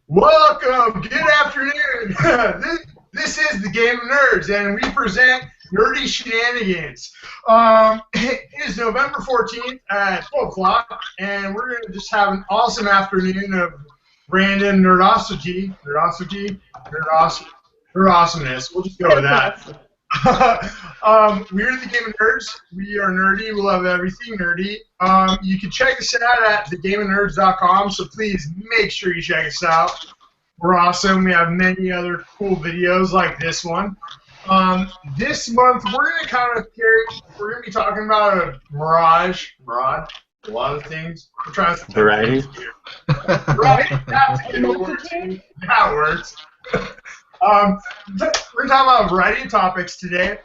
Welcome. Good afternoon. this is the Game of Nerds, and we present Nerdy Shenanigans. It is November 14th at 12 o'clock, and we're going to just have an awesome afternoon of random nerdawesomeness. We'll just go with that. We're the Game of Nerds. We are nerdy. We love everything nerdy. You can check us out at thegameofnerds.com, so please make sure you check us out. We're awesome. We have many other cool videos like this one. This month, we're going to be talking about a a lot of things. We're trying to variety. Right, that works. We're going to talk about a variety of topics today.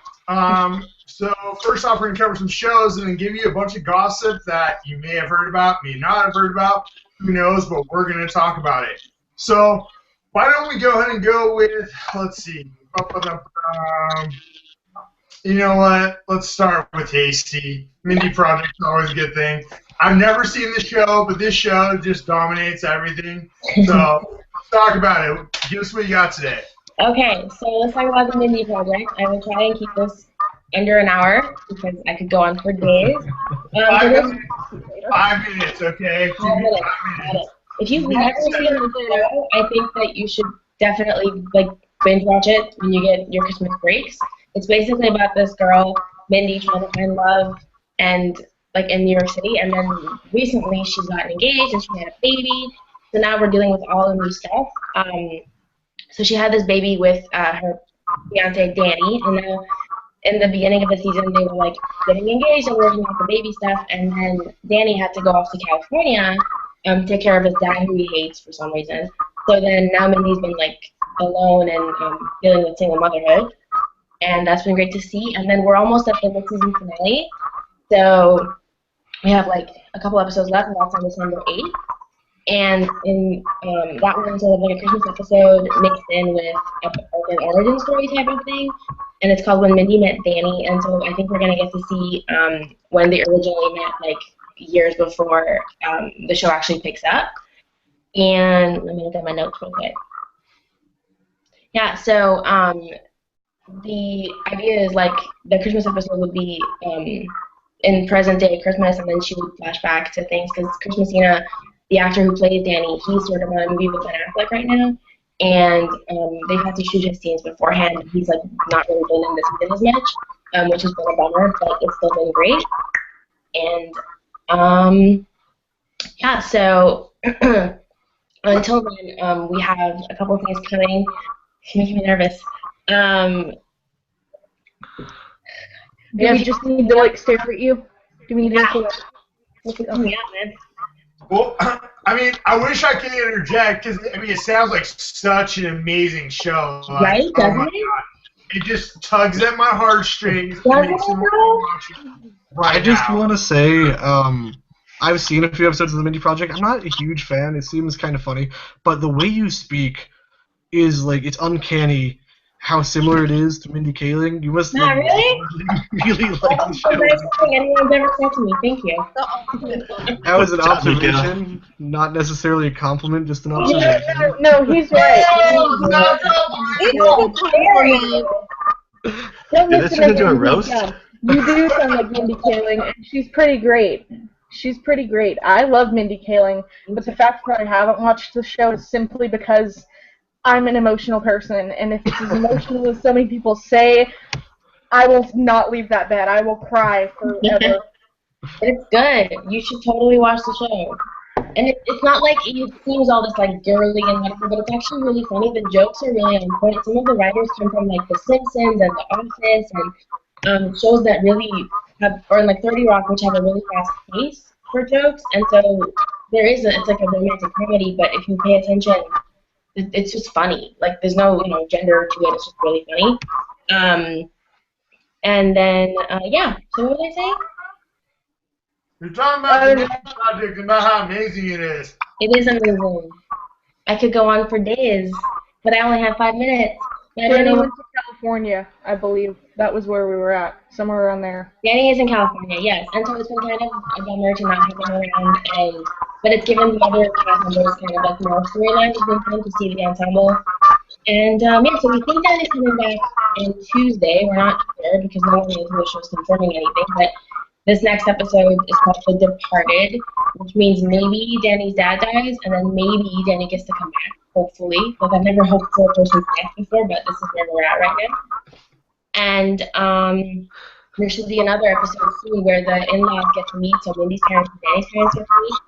So first off, we're going to cover some shows and then give you a bunch of gossip that you may have heard about, may not have heard about. Who knows, but we're going to talk about it. So why don't we go ahead and go with, let's see. You know what? Let's start with Hasty. Mindy Project's always a good thing. I've never seen the show, but this show just dominates everything. So let's talk about it. Give us what you got today. Okay, so let's talk about the Mindy Project. I will try and keep this under an hour because I could go on for days. 5 minutes, okay? 5 minutes. If you've never seen the show, I think that you should definitely binge watch it when you get your Christmas breaks. It's basically about this girl, Mindy, trying to find love and in New York City, and then recently she's gotten engaged and she had a baby. So now we're dealing with all the new stuff. So she had this baby with her fiance Danny, and now in the beginning of the season they were getting engaged and working out the baby stuff, and then Danny had to go off to California take care of his dad who he hates for some reason. So then now Mindy's been alone and dealing with single motherhood, and that's been great to see. And then we're almost at the mid-season finale, so we have a couple episodes left, and that's on December 8th. And in that one's sort of a Christmas episode mixed in with an origin story type of thing, and it's called When Mindy Met Danny. And so I think we're gonna get to see when they originally met, years before the show actually picks up. And let me look at my notes real quick. Yeah, so the idea is the Christmas episode would be in present day Christmas, and then she would flash back to things because Christmasina, the actor who plays Danny, he's sort of on a movie with Ben Affleck right now, and they've had to shoot his scenes beforehand. He's not really been in this season as much, which has been a bummer, but it's still been great. And yeah, so until then, we have a couple of things coming. It's making me nervous. Yeah, we just need to stare at you. Do we need to What's coming out, man? Well, I mean, I wish I could interject because it sounds like such an amazing show. Right? Doesn't it? God. It just tugs at my heartstrings. I just want to say, I've seen a few episodes of the Mindy Project. I'm not a huge fan. It seems kind of funny, but the way you speak is it's uncanny. How similar it is to Mindy Kaling. You must not really like the show. That's the nicest thing anyone's ever said to me. Thank you. That was an observation, not necessarily a compliment, just an observation. No, he's right. Did this turn into a roast? You do sound like Mindy Kaling, and she's pretty great. She's pretty great. I love Mindy Kaling, but the fact that I haven't watched the show is simply because I'm an emotional person, and if it's as emotional as so many people say, I will not leave that bed. I will cry forever. It's good. You should totally watch the show. And it's not it seems all this girly and whatever, but it's actually really funny. The jokes are really on point. Some of the writers come from The Simpsons and The Office and shows that really have, or 30 Rock, which have a really fast pace for jokes. And so it's a romantic comedy, but if you pay attention, it's just funny. There's no gender to it. It's just really funny. And then yeah. So what was I saying? You're talking about the Mindy Project and about how amazing it is. It is amazing. I could go on for days, but I only have 5 minutes. Yeah, Danny went to California, I believe. That was where we were at, somewhere around there. Danny is in California, yes. And so it's been kind of a bummer to not have him around, but it's given the other cast members kind of like more storylines. It's been fun to see the ensemble. And yeah, so we think Danny's coming back on Tuesday. We're not sure because no one knows who the show's confirming anything, but this next episode is called The Departed, which means maybe Danny's dad dies, and then maybe Danny gets to come back, hopefully. Like, I've never hoped for a person's death before, but this is where we're at right now. And there should be another episode soon where the in-laws get to meet, so Mindy's parents and Danny's parents get to meet.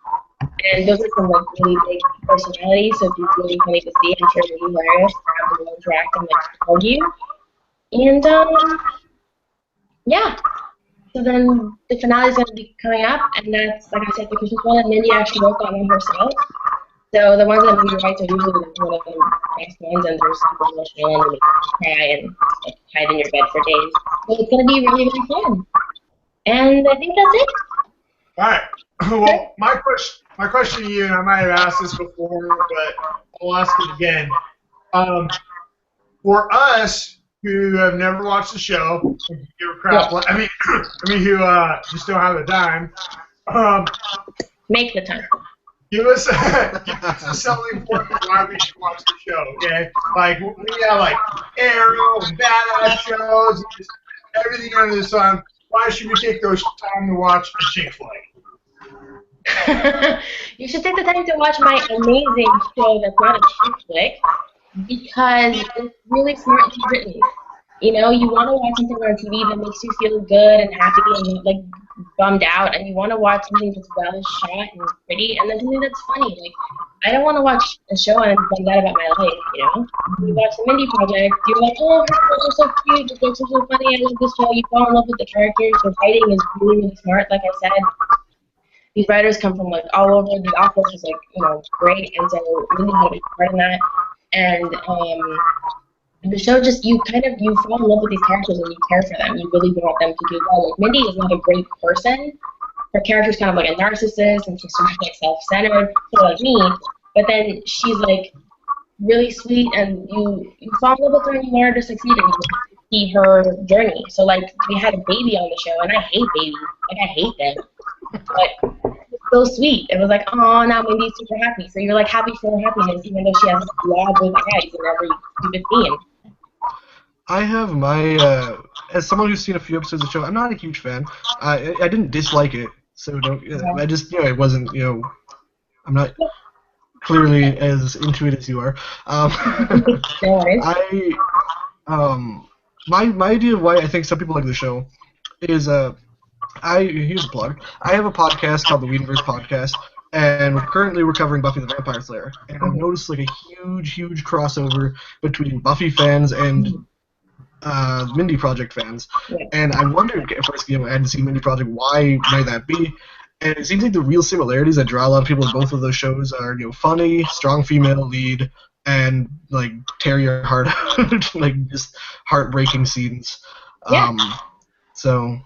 And those are some like really big personalities, so it'd be really funny to see. I'm sure it'd be hilarious to have them interact and like argue. And yeah. So then the finale is going to be coming up, and that's, like I said, the Christmas one, and Mindy actually wrote that one herself. So the ones that Mindy writes are usually one of the best ones, and they're super emotional, and you cry and like, hide in your bed for days. So it's going to be really, really fun. And I think that's it. All right. Well, my question to you, and I might have asked this before, but I'll ask it again. For us who have never watched the show, who give a crap, I mean, who just don't have the time, make the time. Give us a selling point for why we should watch the show, okay? Like, we have, like, Arrow and badass shows and just everything under the sun. Why should we take those time to watch a chick flick? You should take the time to watch my amazing show that's not a chick flick because it's really smartly written. You know, you want to watch something on TV that makes you feel good and happy and not like bummed out, and you want to watch something that's well shot and pretty, and then something that's funny. Like, I don't want to watch a show and bummed out about my life, you know? You watch the Mindy Project, you're like, oh, her shows are so cute, the jokes are so funny, I love this show, you fall in love with the characters, the writing is really, really smart, like I said. These writers come from like all over. The Office was like, you know, great, and so Mindy had a big part in that. And the show just you fall in love with these characters and you care for them. You really want them to do well. Like Mindy is not a great person. Her character's kind of like a narcissist and she's sort of like self-centered, sort of like me. But then she's like really sweet and you fall in love with her and you want her to succeed and you see her journey. So like we had a baby on the show and I hate babies. Like I hate them. But it's so sweet. It was like, oh, now Mindy's super happy. So you're like happy for her happiness, even though she has blob with eyes in every stupid scene. I have my, as someone who's seen a few episodes of the show, I'm not a huge fan. I didn't dislike it, so don't. I just, it wasn't, I'm not clearly as into it as you are. My idea of why I think some people like the show is, here's a plug. I have a podcast called the Whedonverse Podcast, and currently we're covering Buffy the Vampire Slayer. And I've noticed like a huge crossover between Buffy fans and Mindy Project fans. Yeah. And I wondered, at first, I hadn't seen Mindy Project, why might that be? And it seems like the real similarities that draw a lot of people to both of those shows are, funny, strong female lead, and like tear your heart out, like just heartbreaking scenes. Yeah. So.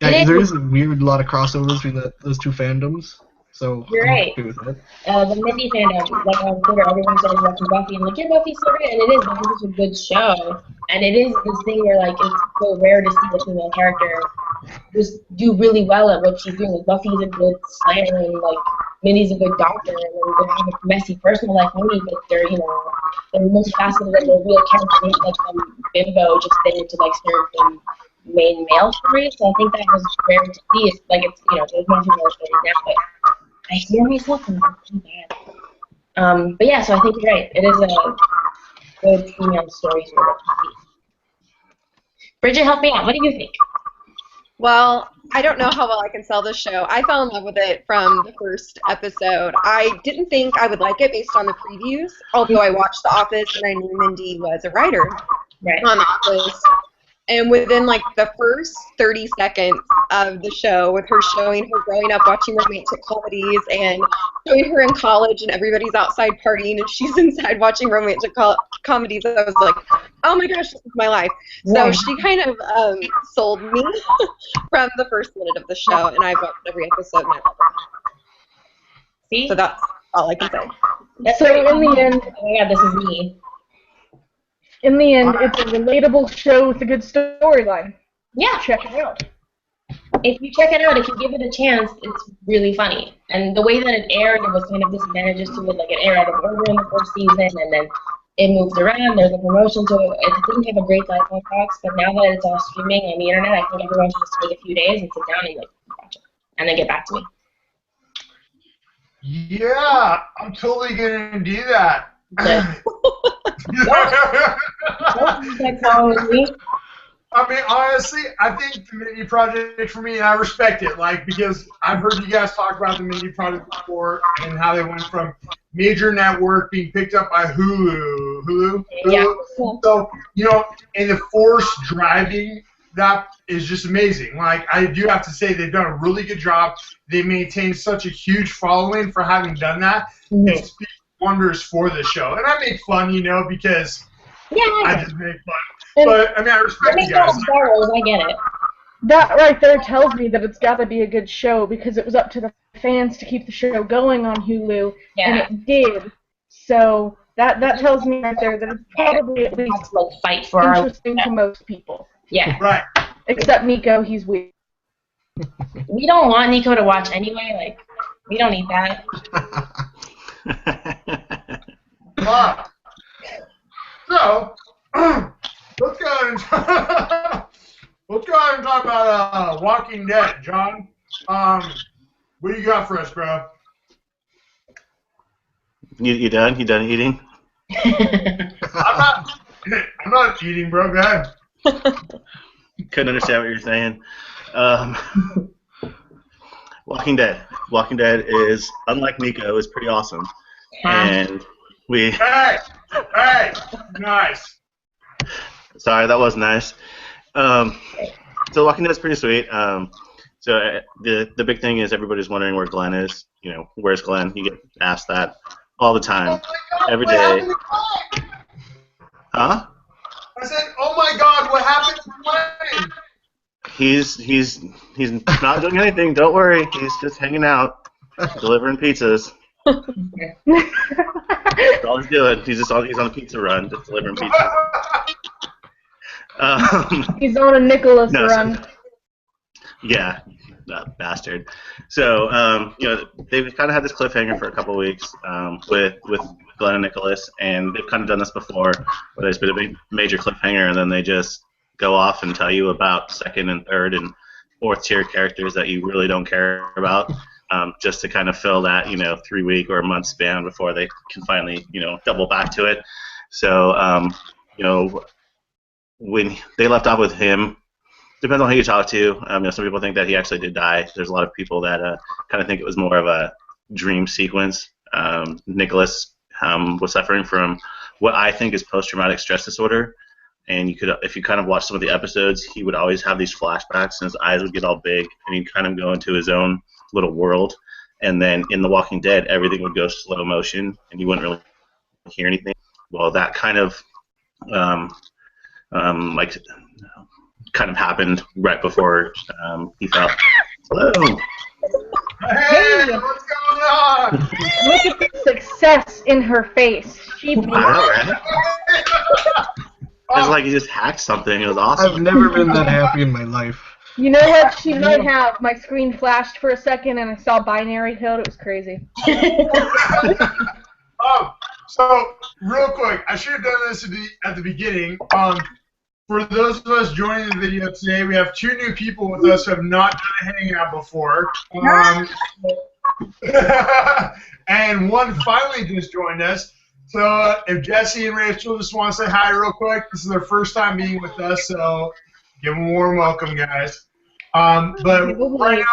Yeah, there is a lot of crossovers between those two fandoms, so you're right. I'm happy with that. The Mindy fandom, like on Twitter, everyone started watching Buffy, and like, yeah, Buffy's so great, and it is. Buffy's a good show, and it is this thing where like it's so rare to see a female character just do really well at what she's doing. Like, Buffy's a good Slayer, and like Mindy's a good doctor, and they have a messy personal life, maybe, but they're they're multifaceted and they're real characters, like some bimbo just there to like serve them. Main male stories, so I think that was rare to see. It's like there's more female stories now, but I hear myself and it's too bad. But yeah, so I think you're right. It is a good female story sort of to see. Bridget, help me out. What do you think? Well, I don't know how well I can sell this show. I fell in love with it from the first episode. I didn't think I would like it based on the previews, although I watched The Office and I knew Mindy was a writer on The Office. And within, like, the first 30 seconds of the show, with her showing her growing up watching romantic comedies and showing her in college and everybody's outside partying and she's inside watching romantic comedies, I was like, oh my gosh, this is my life. So she kind of sold me from the first minute of the show, and I've watched every episode and I love it. See? So that's all I can say. That's so in the end, oh my god, this is me. In the end, it's a relatable show with a good storyline. Yeah. Check it out. If you check it out, if you give it a chance, it's really funny. And the way that it aired, it was kind of disadvantages to it. Like it aired out of order in the first season, and then it moved around. There's a promotion, so it didn't have a great life on Fox. But now that it's all streaming on the internet, I think everyone should just take a few days and sit down and like watch it, and then get back to me. Yeah, I'm totally gonna do that. Don't take long with me. I mean, honestly, I think the Mindy Project for me, and I respect it, like, because I've heard you guys talk about the Mindy Project before and how they went from major network being picked up by Hulu. Yeah. So, you know, and the force driving that is just amazing. Like, I do have to say they've done a really good job. They maintain such a huge following for having done that. Mm-hmm. It speaks wonders for the show. And I make fun, you know, because I just make fun. But, I mean, I respect you guys. I get it. That right there tells me that it's got to be a good show because it was up to the fans to keep the show going on Hulu, and it did. So that tells me right there that it's probably at least fight for interesting to most people. Yeah. Right. Except Nico, he's weird. We don't want Nico to watch anyway. Like, we don't need that. So, let's go ahead and talk about Walking Dead, John. What do you got for us, bro? You done? You done eating? I'm not eating, bro. Go ahead. Couldn't understand what you're saying. Walking Dead. Walking Dead is, unlike Nico, is pretty awesome. And we... Hey! Nice. Sorry, that was nice. So Walking Dead is pretty sweet. So the big thing is everybody's wondering where Glenn is. You know, where's Glenn? You get asked that all the time, every day. Huh? I said, oh my God, what happened to Glenn? He's not doing anything. Don't worry. He's just hanging out, delivering pizzas. That's all he's doing. He's on a pizza run, just delivering pizzas. He's on a Nicholas run. So, yeah, bastard. So you know, they've kind of had this cliffhanger for a couple weeks with Glenn and Nicholas, and they've kind of done this before, where there's been a big major cliffhanger, and then they just go off and tell you about second and third and fourth tier characters that you really don't care about, just to kind of fill that 3-week or a month span before they can finally double back to it. So when they left off with him, depends on who you talk to. Some people think that he actually did die. There's a lot of people that kind of think it was more of a dream sequence. Nicholas was suffering from what I think is post-traumatic stress disorder. And you could, if you kind of watch some of the episodes, he would always have these flashbacks, and his eyes would get all big, and he'd kind of go into his own little world. And then in The Walking Dead, everything would go slow motion, and you wouldn't really hear anything. Well, that kind of happened right before he fell. Hello. Hey, what's going on? Look at the success in her face. She I know, right? It's like he just hacked something. It was awesome. I've never been that happy in my life. You know what? She might have. My screen flashed for a second and I saw binary code. It was crazy. So real quick, I should have done this at the beginning. For those of us joining the video today, we have 2 new people with us who have not done a hangout before. And one finally just joined us. So if Jesse and Rachel just want to say hi real quick, this is their first time being with us, so give them a warm welcome, guys. But right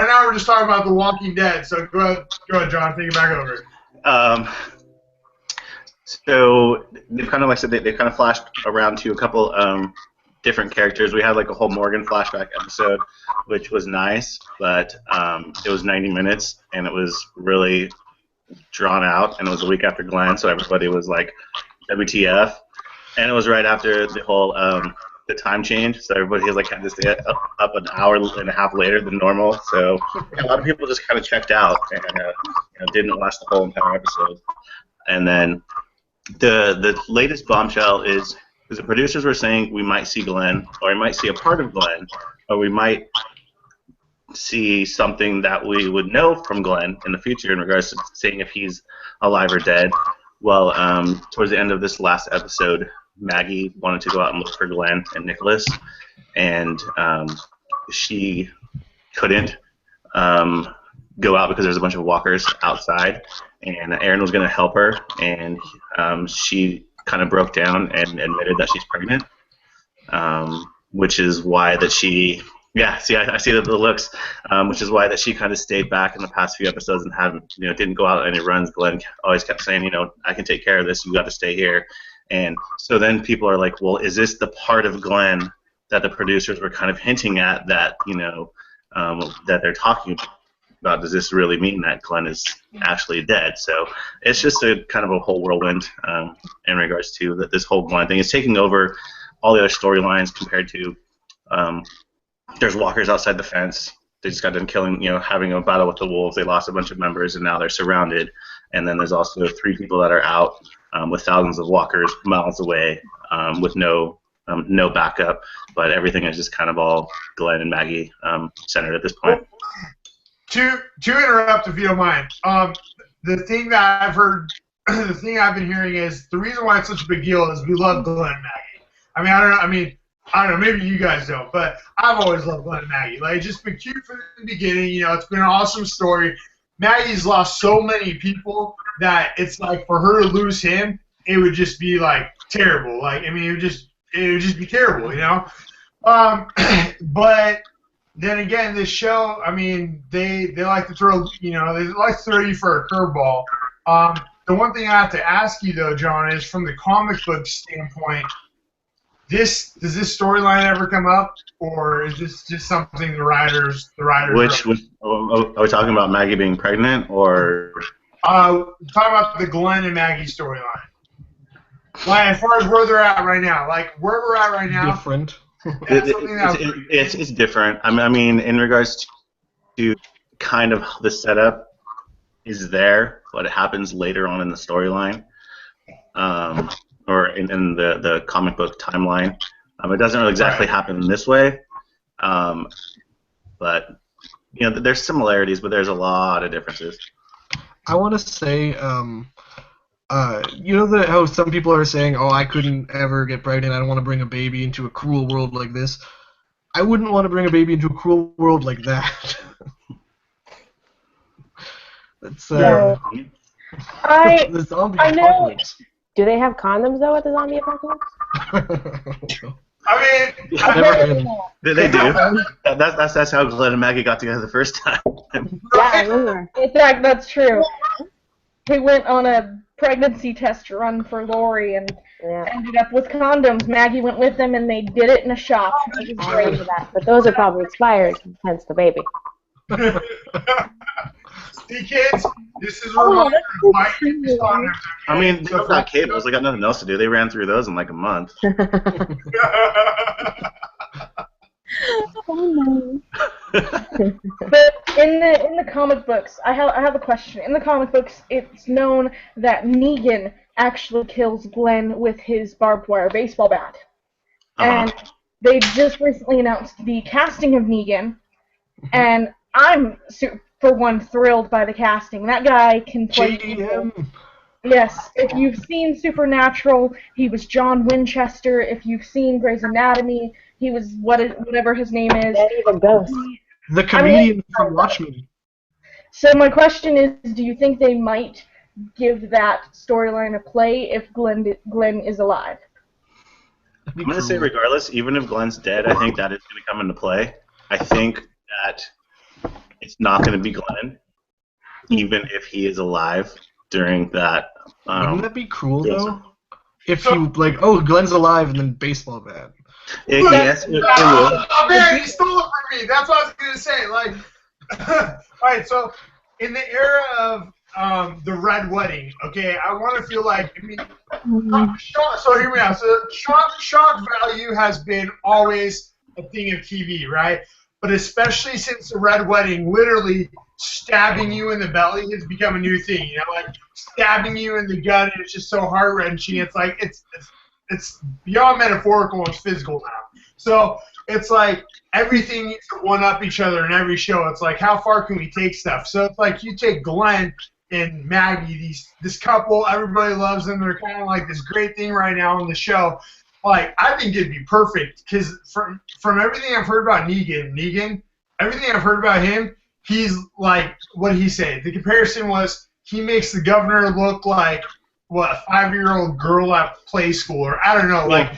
now we're just talking about The Walking Dead. So go ahead, John, take it back over. So they've kind of, like I said, they kind of flashed around to a couple different characters. We had like a whole Morgan flashback episode, which was nice, but it was 90 minutes, and it was really drawn out, and it was a week after Glenn, so everybody was like, WTF? And it was right after the whole the time change, so everybody was like had to stay up an hour and a half later than normal. So a lot of people just kind of checked out and didn't watch the whole entire episode. And then the latest bombshell is because the producers were saying we might see Glenn, or we might see a part of Glenn, or we might see something that we would know from Glenn in the future in regards to seeing if he's alive or dead. Well, towards the end of this last episode, Maggie wanted to go out and look for Glenn and Nicholas, and she couldn't go out because there's a bunch of walkers outside, and Aaron was going to help her, and she kind of broke down and admitted that she's pregnant, which is why that she, I see the looks, which is why that she kind of stayed back in the past few episodes and didn't go out on any runs. Glenn always kept saying, I can take care of this, you got to stay here. And so then people are like, well, is this the part of Glenn that the producers were kind of hinting at that, that they're talking about? Does this really mean that Glenn is actually dead? So it's just a kind of a whole whirlwind in regards to this whole Glenn thing. It's taking over all the other storylines compared to there's walkers outside the fence. They just got done killing, having a battle with the wolves. They lost a bunch of members, and now they're surrounded. And then there's also 3 people that are out with thousands of walkers miles away with no backup. But everything is just kind of all Glenn and Maggie centered at this point. To interrupt, if you don't mind, the thing that I've heard, the thing I've been hearing is the reason why it's such a big deal is we love Glenn and Maggie. I don't know, maybe you guys don't, but I've always loved Glenn and Maggie. Like, it's just been cute from the beginning. It's been an awesome story. Maggie's lost so many people that it's like for her to lose him, it would just be like terrible. Like, it would just be terrible, But then again, this show, they like to throw, they like to throw you for a curveball. The one thing I have to ask you though, John, is from the comic book standpoint, does this storyline ever come up, or is this just something the writers? Are we talking about Maggie being pregnant, or? Talking about the Glenn and Maggie storyline. Like, as far as where they're at right now, where we're at right now. Different. It's different. In regards to kind of the setup is there, but it happens later on in the storyline, or in the comic book timeline. It doesn't really exactly happen this way, but there's similarities, but there's a lot of differences. I want to say, how some people are saying, oh, I couldn't ever get pregnant, I don't want to bring a baby into a cruel world like this. I wouldn't want to bring a baby into a cruel world like that. That's, the zombie apocalypse. Do they have condoms, though, at the zombie apocalypse? They do. That's how Glenn and Maggie got together the first time. Yeah, I remember. In fact, that's true. They went on a pregnancy test run for Lori and ended up with condoms. Maggie went with them, and they did it in a shop. I remember that, but those are probably expired, hence the baby. See, kids, this is a reminder of why these condoms are they don't got cables. They got nothing else to do. They ran through those in like a month. But in the comic books, I have a question. In the comic books, it's known that Negan actually kills Glenn with his barbed wire baseball bat. And they just recently announced the casting of Negan, and I'm for one thrilled by the casting. That guy can play evil. Yes, if you've seen Supernatural, he was John Winchester. If you've seen Grey's Anatomy, he was whatever his name is. Even Ghost. The comedian from Watchmen. So my question is, do you think they might give that storyline a play if Glenn is alive? I'm going to say regardless, even if Glenn's dead, I think that is going to come into play. I think that it's not going to be Glenn, even if he is alive during that. Wouldn't that be cruel, though? If you, Glenn's alive and then baseball bat. Yes, it will. Oh, man, he stole it from me. That's what I was going to say. Alright, so in the era of the Red Wedding, okay, I want to feel like, so hear me out. So shock value has been always a thing of TV, right? But especially since the Red Wedding, literally stabbing you in the belly has become a new thing. You know, like stabbing you in the gut, and it's just so heart wrenching. It's like it's beyond metaphorical, it's physical now. So it's like everything needs to one up each other in every show. It's like how far can we take stuff? So it's like you take Glenn and Maggie, this couple, everybody loves them. They're kind of like this great thing right now on the show. Like, I think it'd be perfect because from everything I've heard about Negan, everything I've heard about him, he's like, what did he say? The comparison was he makes the governor look like, what, a 5-year-old girl at play school, or I don't know, like,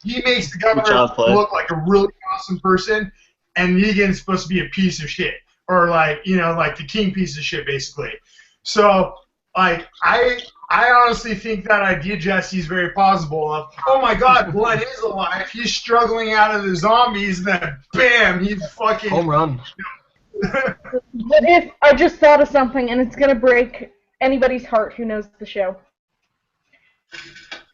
he makes the governor look like a really awesome person, and Negan's supposed to be a piece of shit, or like, you know, like the king piece of shit, basically. So, like, I honestly think that idea, Jesse, is very plausible. Of, oh my God, Glenn is alive. He's struggling out of the zombies, and then bam, he's fucking home run. But if I just thought of something, and it's gonna break anybody's heart who knows the show.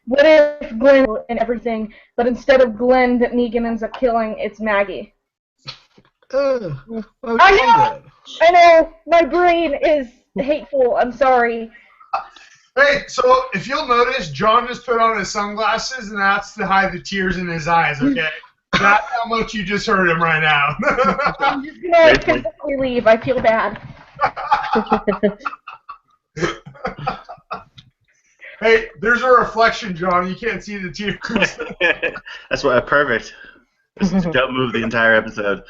What if Glenn and everything, but instead of Glenn that Negan ends up killing, it's Maggie? I know, my brain is hateful. I'm sorry. Hey, so if you'll notice, John just put on his sunglasses, and that's to hide the tears in his eyes, okay? That's how much you just heard him right now. I'm just going to physically leave. I feel bad. Hey, there's a reflection, John. You can't see the tears. That's what perfect. This is a dope move the entire episode.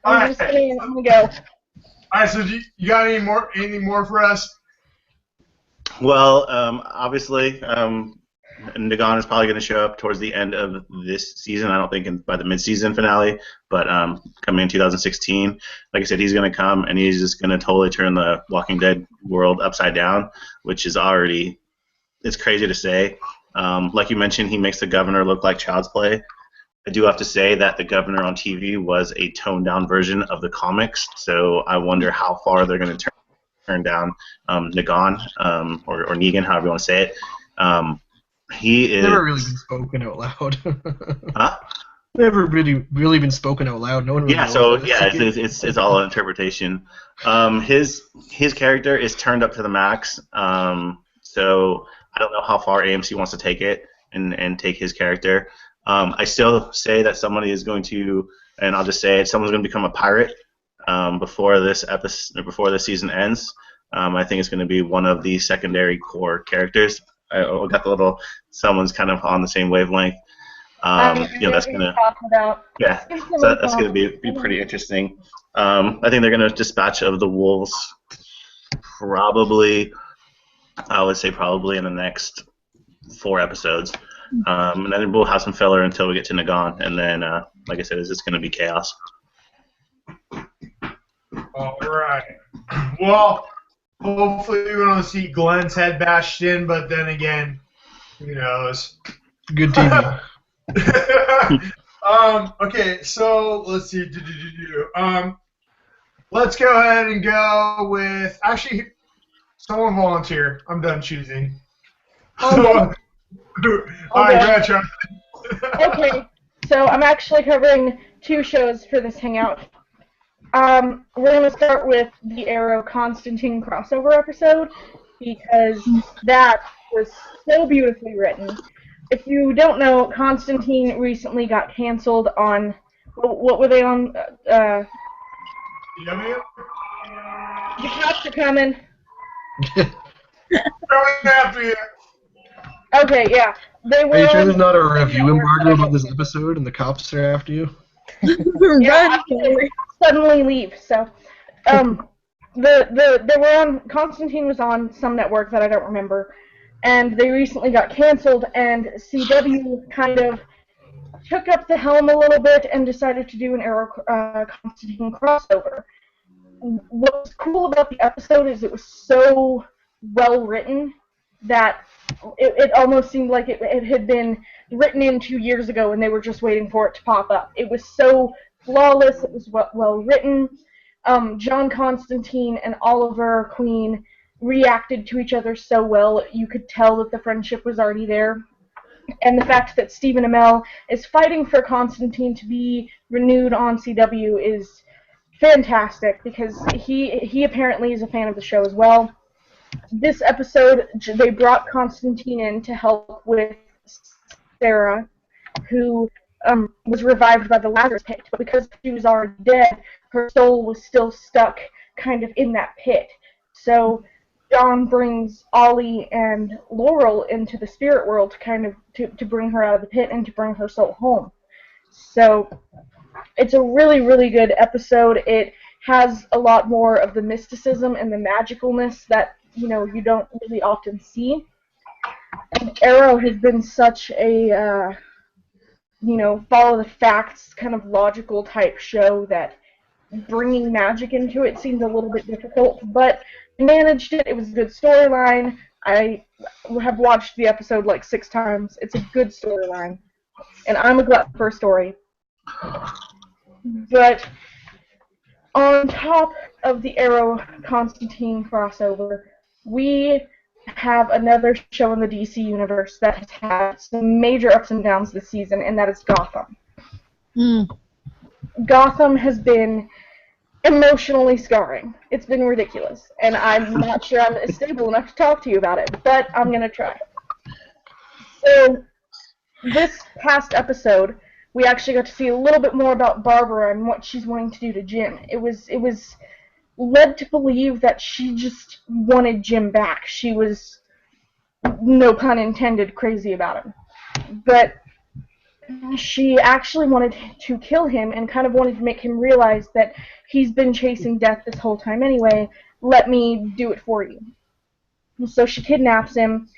I'm just kidding. I'm going to go. All right, so you got anything more for us? Well, obviously, Nagon is probably going to show up towards the end of this season. I don't think by the mid-season finale, but coming in 2016. Like I said, he's going to come, and he's just going to totally turn the Walking Dead world upside down, which is already, it's crazy to say. Like you mentioned, he makes the governor look like child's play. I do have to say that the governor on TV was a toned-down version of the comics, so I wonder how far they're going to turn down Nagon, or Negan, however you want to say it. He is never really been spoken out loud. Huh? Never really been spoken out loud. No one really knows it's all an interpretation. His character is turned up to the max. So I don't know how far AMC wants to take it and take his character. I still say that somebody is going to, and I'll just say it, someone's going to become a pirate before this season ends. I think it's going to be one of the secondary core characters. I got the little, someone's kind of on the same wavelength. That's gonna, so that's gonna be pretty interesting. I think they're gonna dispatch of the wolves probably, I would say probably in the next 4 episodes, and then we'll have some filler until we get to Nagon, and then like I said, it's just gonna be chaos. All right. Well, hopefully we don't see Glenn's head bashed in, but then again, who knows? Good TV. Okay, so let's see. Let's go ahead and go with, actually, someone volunteer. I'm done choosing. All right, go ahead, Charlie. Okay, so I'm actually covering 2 shows for this hangout. We're going to start with the Arrow Constantine crossover episode, because that was so beautifully written. If you don't know, Constantine recently got canceled on, what were they on? The cops are coming. Okay, yeah. They were. Are you sure there's not a review embargo about this episode and the cops are after you? Yeah, they suddenly leave. So, they were on. Constantine was on some network that I don't remember, and they recently got canceled. And CW kind of took up the helm a little bit and decided to do an Arrow Constantine crossover. What was cool about the episode is it was so well written that it almost seemed like it had been written in 2 years ago and they were just waiting for it to pop up. It was so flawless, it was well written. John Constantine and Oliver Queen reacted to each other so well, you could tell that the friendship was already there. And the fact that Stephen Amell is fighting for Constantine to be renewed on CW is fantastic because he apparently is a fan of the show as well. This episode, they brought Constantine in to help with Sarah, who was revived by the Lazarus pit, but because she was already dead, her soul was still stuck kind of in that pit. So John brings Ollie and Laurel into the spirit world to kind of to bring her out of the pit and to bring her soul home. So it's a really, really good episode. It has a lot more of the mysticism and the magicalness that you don't really often see. And Arrow has been such a follow the facts kind of logical type show that bringing magic into it seemed a little bit difficult, but managed it. It was a good storyline. I have watched the episode like 6 times. It's a good storyline, and I'm a glutton for a story. But on top of the Arrow Constantine crossover, we have another show in the DC universe that has had some major ups and downs this season, and that is Gotham. Gotham has been emotionally scarring. It's been ridiculous, and I'm not sure I'm stable enough to talk to you about it, but I'm going to try. So, this past episode, we actually got to see a little bit more about Barbara and what she's wanting to do to Jim. It was led to believe that she just wanted Jim back. She was, no pun intended, crazy about him. But she actually wanted to kill him and kind of wanted to make him realize that he's been chasing death this whole time anyway. Let me do it for you. So she kidnaps him,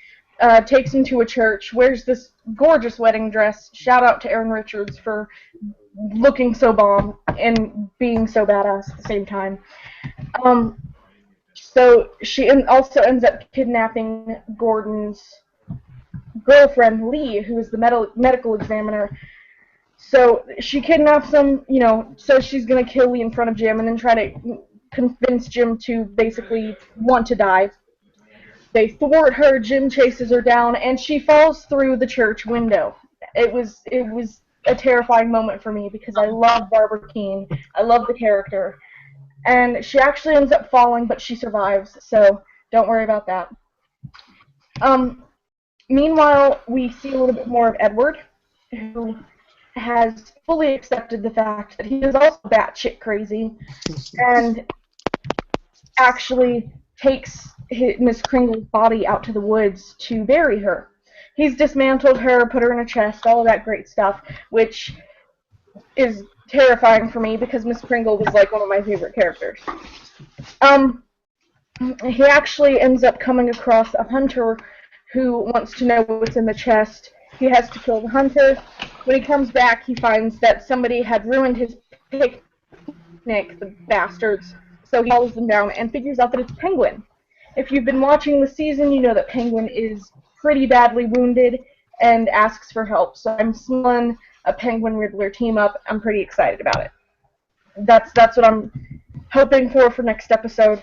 takes him to a church, wears this gorgeous wedding dress. Shout out to Aaron Richards for looking so bomb and being so badass at the same time. So she also ends up kidnapping Gordon's girlfriend, Lee, who is the medical examiner. So she kidnaps him, so she's going to kill Lee in front of Jim and then try to convince Jim to basically want to die. They thwart her, Jim chases her down, and she falls through the church window. It was a terrifying moment for me because I love Barbara Keene. I love the character. And she actually ends up falling, but she survives, so don't worry about that. Meanwhile, we see a little bit more of Edward, who has fully accepted the fact that he is also batshit crazy, and actually takes Miss Kringle's body out to the woods to bury her. He's dismantled her, put her in a chest, all of that great stuff, which is terrifying for me because Miss Kringle was like one of my favorite characters. He actually ends up coming across a hunter who wants to know what's in the chest. He has to kill the hunter. When he comes back, he finds that somebody had ruined his picnic, the bastards. So he follows them down and figures out that it's Penguin. If you've been watching the season, you know that Penguin is pretty badly wounded and asks for help. So I'm smelling a Penguin Riddler team up. I'm pretty excited about it. That's what I'm hoping for next episode.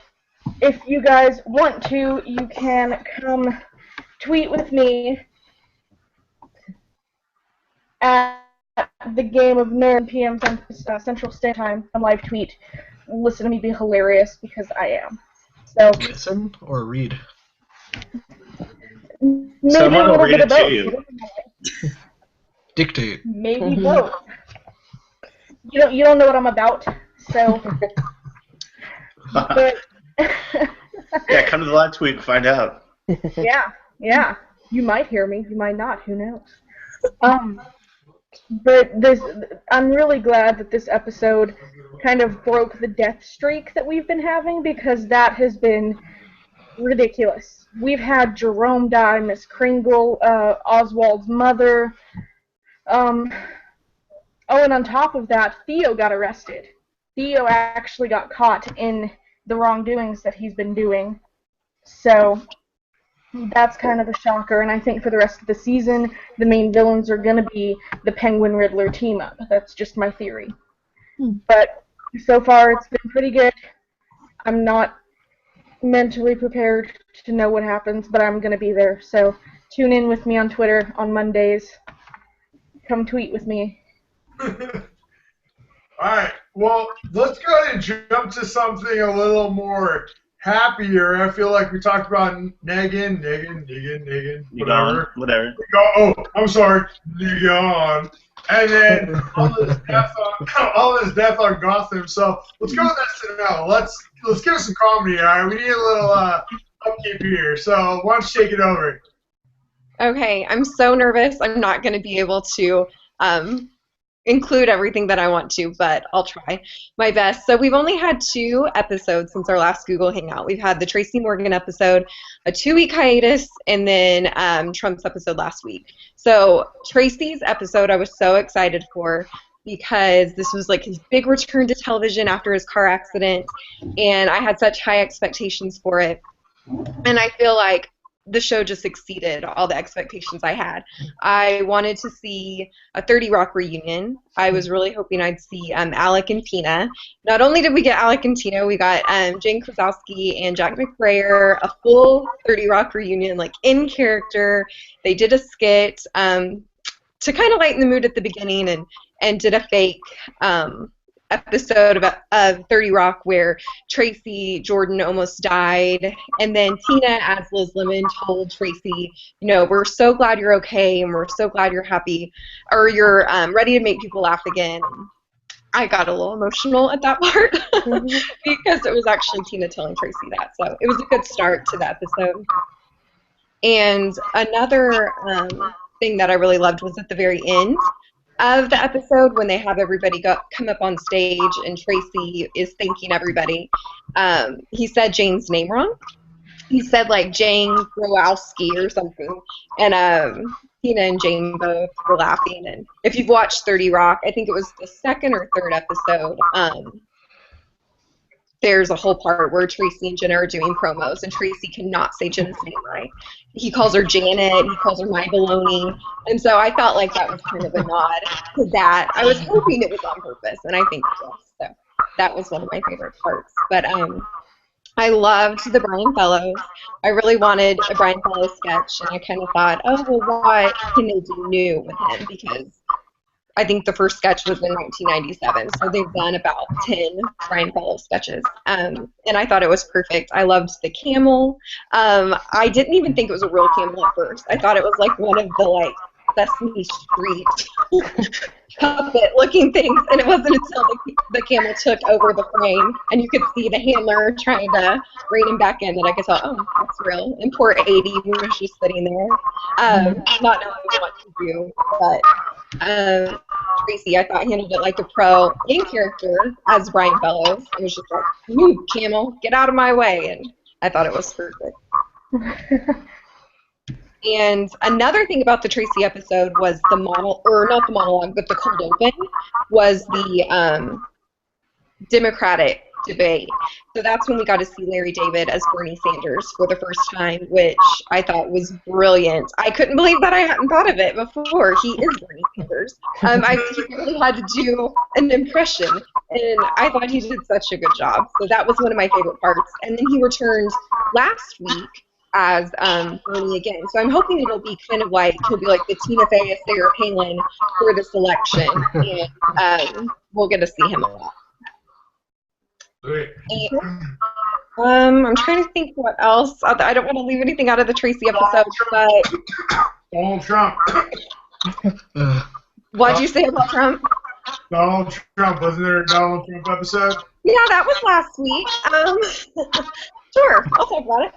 If you guys want to, you can come tweet with me at the Game of Nerd PM Central Standard Time on live tweet. Listen to me be hilarious because I am. So listen or read? Maybe Someone a will little read bit it of to both. you. Dictate. Maybe both. You don't know what I'm about, so. But Yeah, come to the live tweet and find out. yeah. You might hear me. You might not. Who knows? But I'm really glad that this episode kind of broke the death streak that we've been having because that has been ridiculous. We've had Jerome die, Miss Kringle, Oswald's mother. And on top of that, Theo got arrested. Theo actually got caught in the wrongdoings that he's been doing. So that's kind of a shocker, and I think for the rest of the season, the main villains are going to be the Penguin Riddler team-up. That's just my theory. But so far, it's been pretty good. I'm not mentally prepared to know what happens, but I'm going to be there. So tune in with me on Twitter on Mondays. Come tweet with me. Alright, Well, let's go ahead and jump to something a little more happier. I feel like we talked about Negan, Whatever. I'm sorry, Negan. And then all this death on Gotham. So let's go with SNL. Let's give us some comedy, all right? We need a little upkeep here. So why don't you take it over? Okay, I'm so nervous. I'm not going to be able to include everything that I want to, but I'll try my best. So we've only had 2 episodes since our last Google Hangout. We've had the Tracy Morgan episode, a 2-week hiatus, and then Trump's episode last week. So Tracy's episode I was so excited for because this was like his big return to television after his car accident, and I had such high expectations for it. And I feel like the show just exceeded all the expectations I had. I wanted to see a 30 Rock reunion. I was really hoping I'd see Alec and Tina. Not only did we get Alec and Tina, we got Jane Krazowski and Jack McBrayer, a full 30 Rock reunion, like in character. They did a skit to kind of lighten the mood at the beginning, and did a fake episode of 30 Rock where Tracy Jordan almost died, and then Tina as Liz Lemon told Tracy, we're so glad you're okay, and we're so glad you're happy, or you're ready to make people laugh again. I got a little emotional at that part because it was actually Tina telling Tracy that, so it was a good start to the episode. And another thing that I really loved was at the very end of the episode when they have everybody come up on stage and Tracy is thanking everybody. He said Jane's name wrong. He said like Jane Growowski or something, and Tina and Jane both were laughing. And if you've watched 30 Rock, I think it was the 2nd or 3rd episode, there's a whole part where Tracy and Jenna are doing promos, and Tracy cannot say Jenna's name right. He calls her Janet, he calls her My Baloney, and so I felt like that was kind of a nod to that. I was hoping it was on purpose, and I think it was. So that was one of my favorite parts. But I loved the Brian Fellows. I really wanted a Brian Fellows sketch, and I kind of thought, oh, well, what can they do new with him? Because I think the first sketch was in 1997, so they've done about 10 Brian Fellows sketches, and I thought it was perfect. I loved the camel. I didn't even think it was a real camel at first. I thought it was like one of the Sesame Street puppet-looking things, and it wasn't until the camel took over the frame, and you could see the handler trying to rein him back in, that I could tell, oh, that's real. And poor 80 was just sitting there, not knowing what to do, but Tracy, I thought, handled it like a pro in character as Brian Fellows. It was just like, camel, get out of my way, and I thought it was perfect. And another thing about the Tracy episode was the not the monologue, but the cold open, was the Democratic debate. So that's when we got to see Larry David as Bernie Sanders for the first time, which I thought was brilliant. I couldn't believe that I hadn't thought of it before. He is Bernie Sanders. He really had to do an impression, and I thought he did such a good job. So that was one of my favorite parts. And then he returned last week as Bernie again. So I'm hoping it'll be kind of like, he'll be like the Tina Fey, Sarah Palin for this election, and we'll get to see him a lot. I'm trying to think what else. I don't want to leave anything out of the Tracy episode, but Donald Trump. What'd you say about Trump? Donald Trump. Wasn't there a Donald Trump episode? Yeah, that was last week. Sure, I'll talk about it.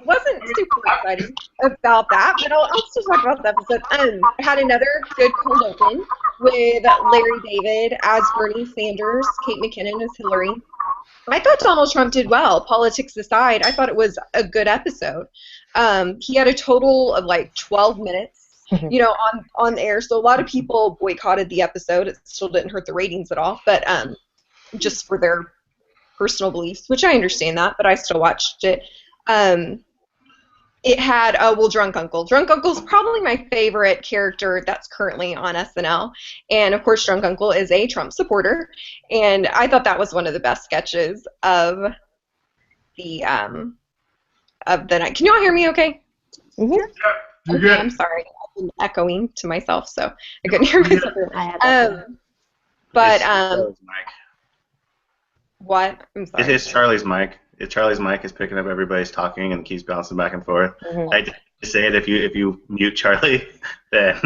Wasn't super excited about that, but I'll still talk about the episode. I had another good cold open with Larry David as Bernie Sanders, Kate McKinnon as Hillary. I thought Donald Trump did well, politics aside. I thought it was a good episode. He had a total of 12 minutes, on air. So a lot of people boycotted the episode. It still didn't hurt the ratings at all, but just for their personal beliefs, which I understand that, but I still watched it. It had, Drunk Uncle. Drunk Uncle's probably my favorite character that's currently on SNL. And, of course, Drunk Uncle is a Trump supporter. And I thought that was one of the best sketches of the night. Can you all hear me okay? Mm-hmm. You're good. I'm sorry. I've been echoing to myself, so I couldn't hear myself. But It's Charlie's mic. what? I'm sorry. It's Charlie's mic. Charlie's mic is picking up everybody's talking and keeps bouncing back and forth. Mhm. I just say it if you mute Charlie, then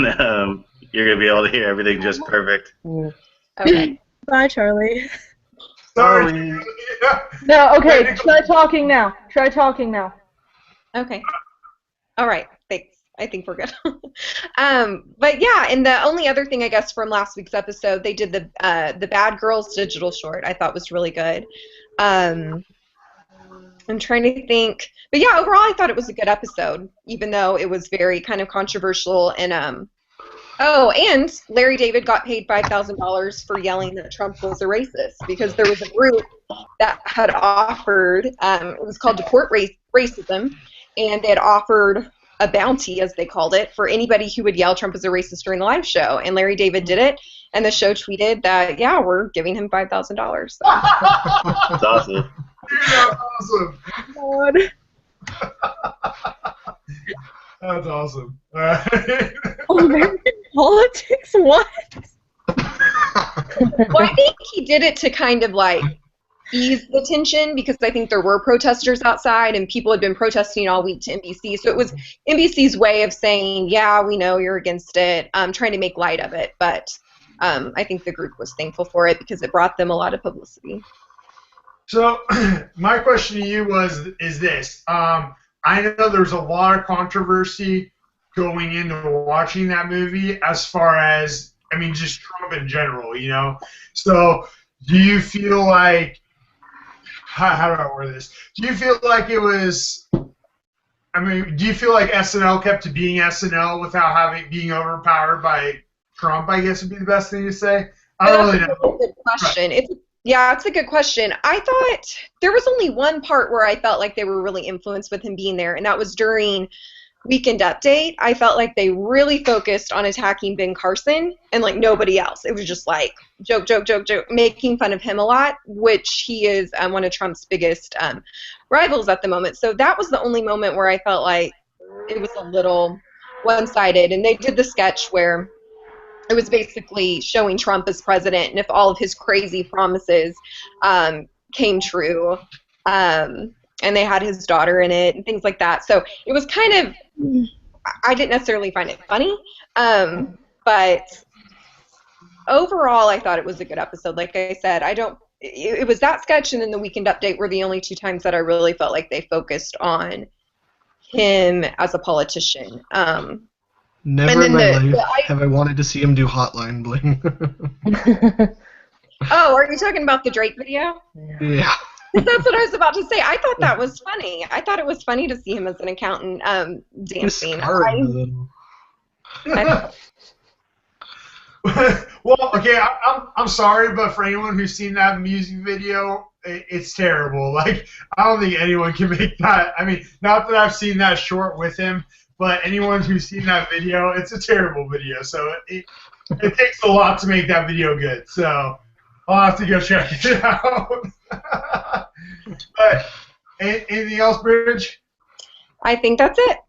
you're gonna be able to hear everything just perfect. Mhm. Okay. Bye, Charlie. Sorry. No, okay, try talking now. Try talking now. Okay. All right. Thanks. I think we're good. But yeah, and the only other thing I guess from last week's episode, they did the Bad Girls digital short. I thought was really good. I'm trying to think, but yeah, overall I thought it was a good episode, even though it was very kind of controversial and Oh, and Larry David got paid $5,000 for yelling that Trump was a racist because there was a group that had offered, it was called Deport Racism, and they had offered a bounty, as they called it, for anybody who would yell Trump was a racist during the live show. And Larry David did it, and the show tweeted that, yeah, we're giving him $5,000. So. That's awesome. That's awesome. God. That's awesome. All right. American politics? What? Well, I think he did it to kind of like ease the tension because I think there were protesters outside and people had been protesting all week to NBC. So it was NBC's way of saying, yeah, we know you're against it, trying to make light of it. But I think the group was thankful for it because it brought them a lot of publicity. So my question to you is this. I know there's a lot of controversy going into watching that movie as far as, I mean, just Trump in general, you know? So do you feel like, how do I word this? Do you feel like it was, I mean, do you feel like SNL kept being SNL without being overpowered by Trump, I guess would be the best thing to say? I don't really know. That's a good question. It's a good question. I thought there was only one part where I felt like they were really influenced with him being there, and that was during Weekend Update. I felt like they really focused on attacking Ben Carson and like nobody else. It was just like joke, making fun of him a lot, which he is one of Trump's biggest rivals at the moment. So that was the only moment where I felt like it was a little one-sided. And they did the sketch where it was basically showing Trump as president and if all of his crazy promises came true. And they had his daughter in it and things like that. So it was kind of, I didn't necessarily find it funny, but overall I thought it was a good episode. Like I said, it was that sketch and then the Weekend Update were the only two times that I really felt like they focused on him as a politician. Never in my life have I wanted to see him do Hotline Bling. Oh, are you talking about the Drake video? Yeah. That's what I was about to say. I thought that was funny. I thought it was funny to see him as an accountant dancing. Well, okay, I'm sorry, but for anyone who's seen that music video, it's terrible. Like, I don't think anyone can make that. I mean, not that I've seen that short with him, but anyone who's seen that video, it's a terrible video. So it takes a lot to make that video good. So I'll have to go check it out. But anything else, Bridge? I think that's it.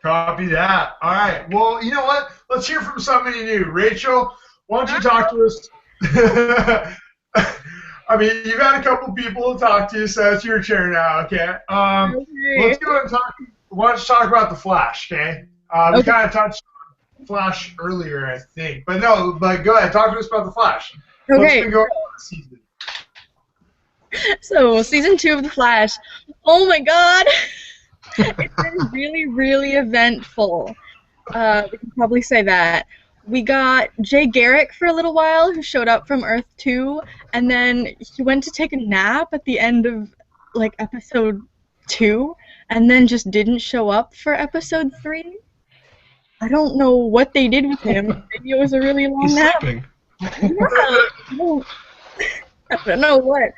Copy that. All right. Well, you know what? Let's hear from somebody new. Rachel, why don't you talk to us? I mean, you've had a couple people to talk to, so it's your turn now, okay? Let's go and talk. Why don't you talk about The Flash, okay? We kind of touched on Flash earlier, I think. But go ahead. Talk to us about The Flash. Okay. What's been going on this season? So, season 2 of The Flash. Oh my god! It's been really, really eventful. We can probably say that. We got Jay Garrick for a little while, who showed up from Earth 2, and then he went to take a nap at the end of, like, episode 2, and then just didn't show up for episode 3. I don't know what they did with him. Maybe it was a really long He's nap. sleeping. Yeah. I don't know what.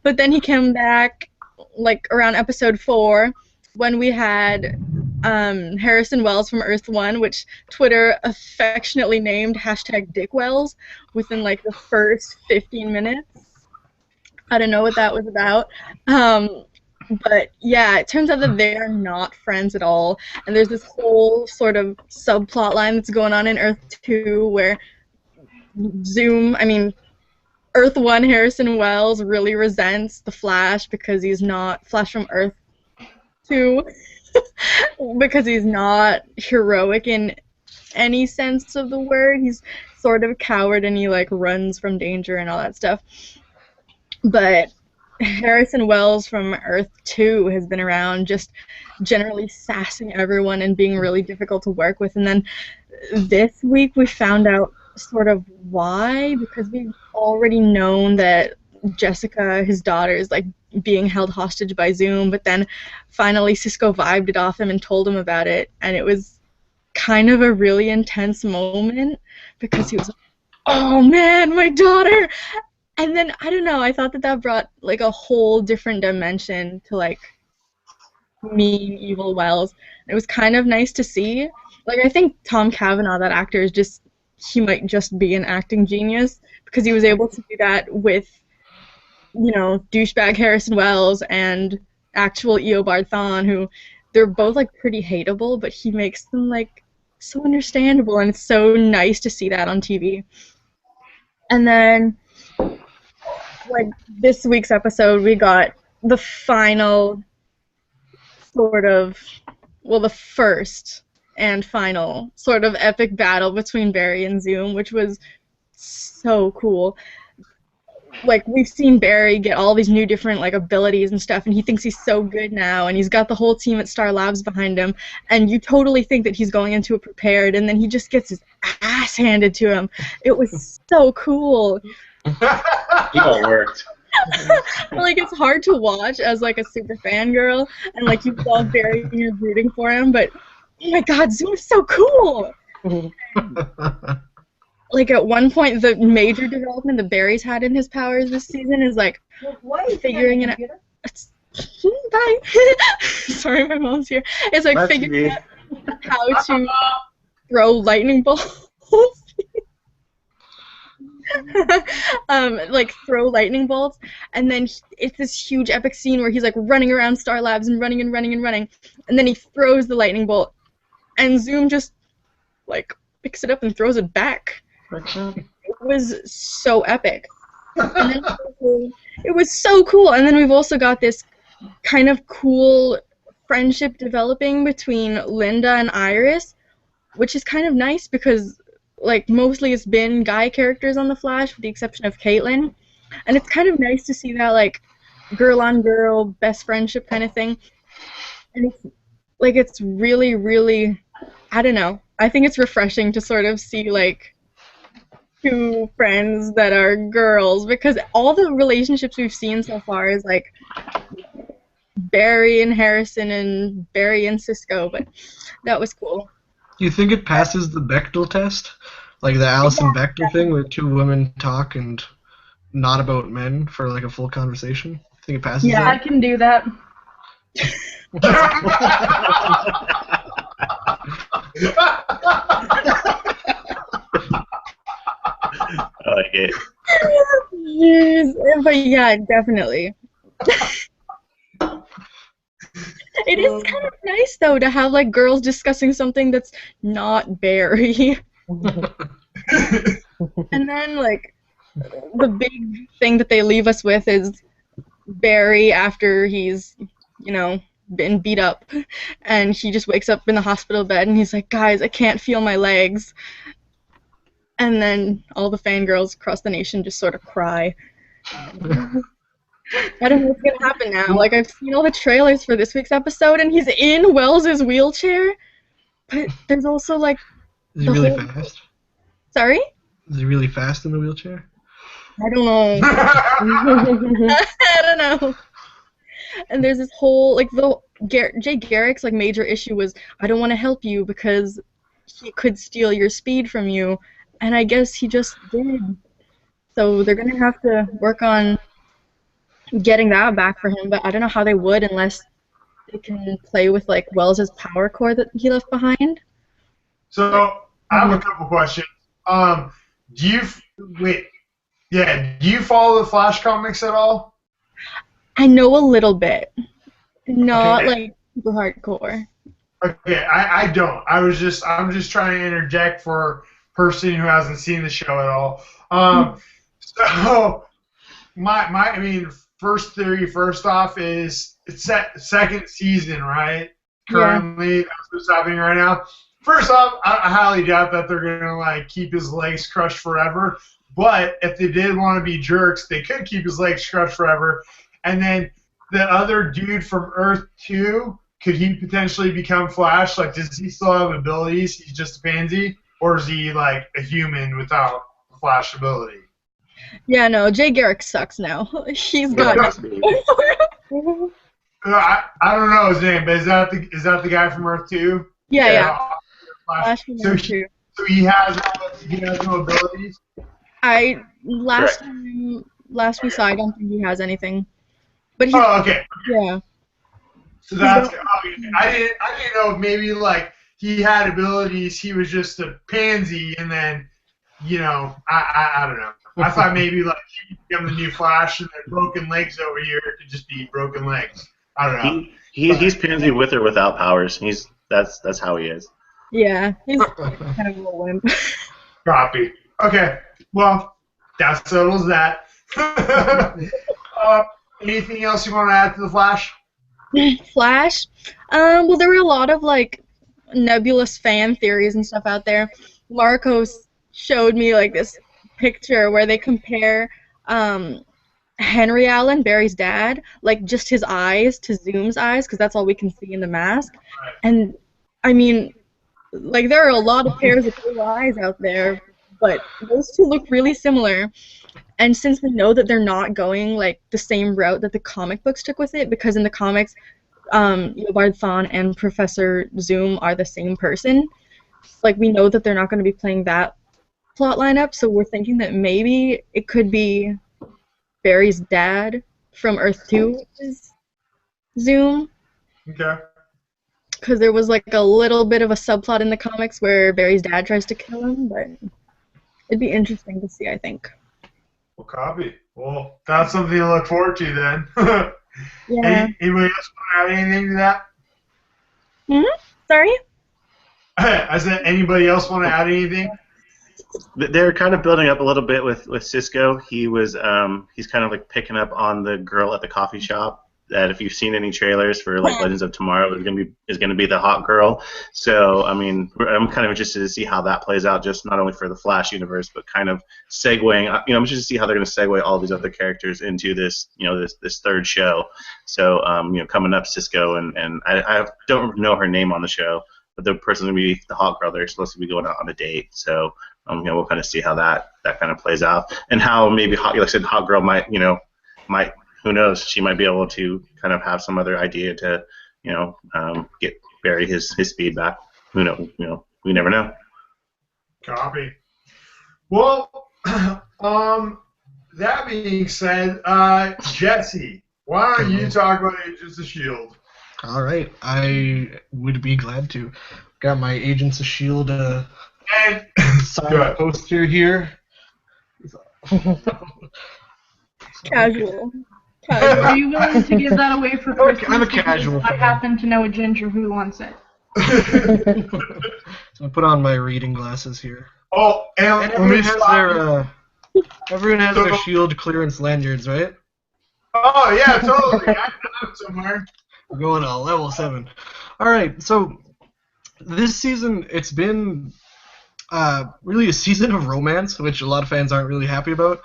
But then he came back, like, around episode 4, when we had Harrison Wells from Earth 1, which Twitter affectionately named #DickWells within, like, the first 15 minutes. I don't know what that was about. But, yeah, it turns out that they are not friends at all. And there's this whole sort of subplot line that's going on in Earth 2 where Earth 1 Harrison Wells really resents the Flash because he's not Flash from Earth 2 because he's not heroic in any sense of the word. He's sort of a coward and he like runs from danger and all that stuff. But Harrison Wells from Earth 2 has been around just generally sassing everyone and being really difficult to work with. And then this week we found out sort of why, because we've already known that Jessica, his daughter, is like being held hostage by Zoom, but then finally Cisco vibed it off him and told him about it, and it was kind of a really intense moment because he was like, oh man, my daughter! And then, I don't know, I thought that brought like a whole different dimension to like mean evil Wells. It was kind of nice to see. Like, I think Tom Cavanaugh, that actor, he might just be an acting genius because he was able to do that with, douchebag Harrison Wells and actual Eobard Thawne, who they're both like pretty hateable, but he makes them like so understandable, and it's so nice to see that on TV. And then, like, this week's episode, we got the final the first and final sort of epic battle between Barry and Zoom, which was so cool. Like, we've seen Barry get all these new different like abilities and stuff, and he thinks he's so good now, and he's got the whole team at Star Labs behind him, and you totally think that he's going into it prepared, and then he just gets his ass handed to him. It was so cool. It all worked. Like, it's hard to watch as like a super fangirl, and like you love Barry and you're rooting for him, but oh my god, Zoom is so cool. Like, at one point, the major development that Barry's had in his powers this season is like figuring it out. Bye. Sorry, my mom's here. It's like figuring out how to throw lightning bolts. Like throw lightning bolts, and then it's this huge epic scene where he's like running around Star Labs and running and running and running, and then he throws the lightning bolt, and Zoom just like picks it up and throws it back. It was so epic. And then it was so cool. And then we've also got this kind of cool friendship developing between Linda and Iris, which is kind of nice because like mostly it's been guy characters on The Flash with the exception of Caitlin, and it's kind of nice to see that like girl on girl best friendship kind of thing. And it's really, really, I don't know, I think it's refreshing to sort of see like two friends that are girls, because all the relationships we've seen so far is like Barry and Harrison and Barry and Cisco, but that was cool. Do you think it passes the Bechdel test? Like the Alison Bechdel thing where two women talk and not about men for like a full conversation? You think it passes Yeah, that? I can do that. I like it. Yes, but yeah, definitely. It is kind of nice, though, to have, like, girls discussing something that's not Barry. And then, like, the big thing that they leave us with is Barry after he's, been beat up. And he just wakes up in the hospital bed and he's like, guys, I can't feel my legs. And then all the fangirls across the nation just sort of cry. I don't know what's going to happen now. Like, I've seen all the trailers for this week's episode, and he's in Wells' wheelchair, but there's also, like... Is he really fast? Sorry? Is he really fast in the wheelchair? I don't know. I don't know. And there's this whole, like, Jay Garrick's, like, major issue was, I don't want to help you because he could steal your speed from you, and I guess he just did. So they're going to have to work on getting that back for him, but I don't know how they would unless they can play with like Wells' power core that he left behind. So I have a couple questions. Do you follow the Flash comics at all? I know a little bit, not like super hardcore. Okay, I don't. I'm just trying to interject for person who hasn't seen the show at all. So I mean, first theory, first off, is it's second season, right? Currently, that's what's happening right now. First off, I highly doubt that they're gonna like keep his legs crushed forever. But if they did want to be jerks, they could keep his legs crushed forever. And then the other dude from Earth 2, could he potentially become Flash? Like, does he still have abilities? He's just a pansy, or is he like a human without Flash ability? Yeah, no, Jay Garrick sucks now. He's got. I don't know his name, but is that the guy from Earth 2? Yeah. Flash. So he has no abilities. Last we saw, I don't think he has anything. But he's, okay. Yeah. So that's I didn't know if maybe like he had abilities, he was just a pansy, and then I don't know. I thought maybe like he become the new Flash, and then broken legs over here could just be broken legs. I don't know. He's pansy with or without powers. That's how he is. Yeah, he's kind of a wimp. Copy. Okay. Well, that settles that. Anything else you want to add to the Flash? Flash? Well, there were a lot of like nebulous fan theories and stuff out there. Marcos showed me like this picture where they compare Henry Allen, Barry's dad, like just his eyes to Zoom's eyes, because that's all we can see in the mask. And I mean, like there are a lot of pairs of blue eyes out there, but those two look really similar. And since we know that they're not going like the same route that the comic books took with it, because in the comics, Eobard Thawne and Professor Zoom are the same person, like we know that they're not going to be playing that plot lineup, so we're thinking that maybe it could be Barry's dad from Earth 2 is Zoom. Okay. Because there was like a little bit of a subplot in the comics where Barry's dad tries to kill him, but it'd be interesting to see, I think. Well, copy. Well, that's something to look forward to then. Yeah. Anybody else want to add anything to that? Sorry? I said, anybody else want to add anything? They're kind of building up a little bit with Cisco. He's kind of like picking up on the girl at the coffee shop. That if you've seen any trailers for like Legends of Tomorrow, is gonna be the hot girl. So I mean, I'm kind of interested to see how that plays out, just not only for the Flash universe, but kind of segueing. I'm interested to see how they're gonna segue all these other characters into this, this third show. So coming up, Cisco and I don't know her name on the show, but the person gonna be the hot girl. They're supposed to be going out on a date. So we'll kind of see how that kind of plays out, and how maybe like I said, hot girl might who knows? She might be able to kind of have some other idea to, get Barry his speed back. Who knows? We never know. Copy. Well, that being said, Jesse, why don't you talk about Agents of S.H.I.E.L.D.? All right, I would be glad to. Got my Agents of S.H.I.E.L.D. signed poster here. Casual. Are you willing to give that away for Christmas? I'm a casual I happen to know a ginger who wants it. So I put on my reading glasses here. Oh, and everyone has their S.H.I.E.L.D. clearance lanyards, right? Oh yeah, totally. I have it somewhere. We're going to level 7. All right, so this season it's been really a season of romance, which a lot of fans aren't really happy about.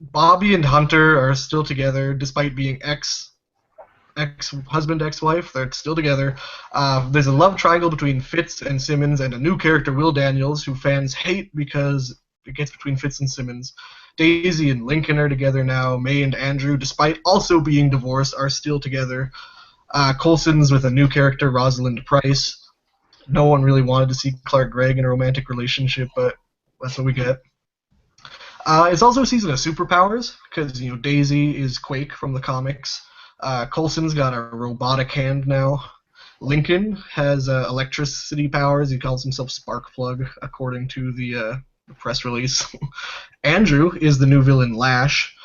Bobby and Hunter are still together, despite being ex-husband, ex-wife. They're still together. There's a love triangle between Fitz and Simmons, and a new character, Will Daniels, who fans hate because it gets between Fitz and Simmons. Daisy and Lincoln are together now. May and Andrew, despite also being divorced, are still together. Coulson's with a new character, Rosalind Price. No one really wanted to see Clark Gregg in a romantic relationship, but that's what we get. It's also a season of superpowers, because Daisy is Quake from the comics. Coulson's got a robotic hand now. Lincoln has electricity powers. He calls himself Sparkplug, according to the press release. Andrew is the new villain Lash,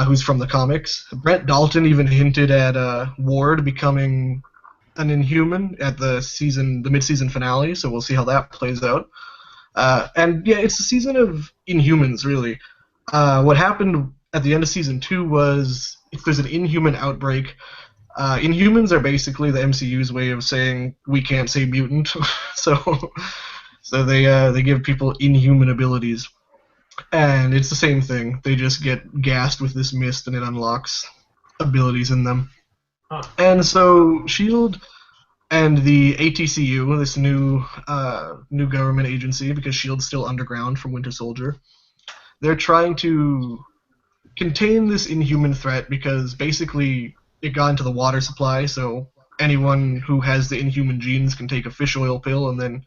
who's from the comics. Brett Dalton even hinted at Ward becoming an Inhuman at the mid-season finale, so we'll see how that plays out. And yeah, it's a season of Inhumans, really. What happened at the end of season 2 was if there's an Inhuman outbreak. Inhumans are basically the MCU's way of saying we can't say mutant, so they give people inhuman abilities, and it's the same thing. They just get gassed with this mist, and it unlocks abilities in them. Huh. And so Shield and the ATCU, this new government agency, because Shield's still underground from Winter Soldier, they're trying to contain this Inhuman threat because basically it got into the water supply, so anyone who has the Inhuman genes can take a fish oil pill and then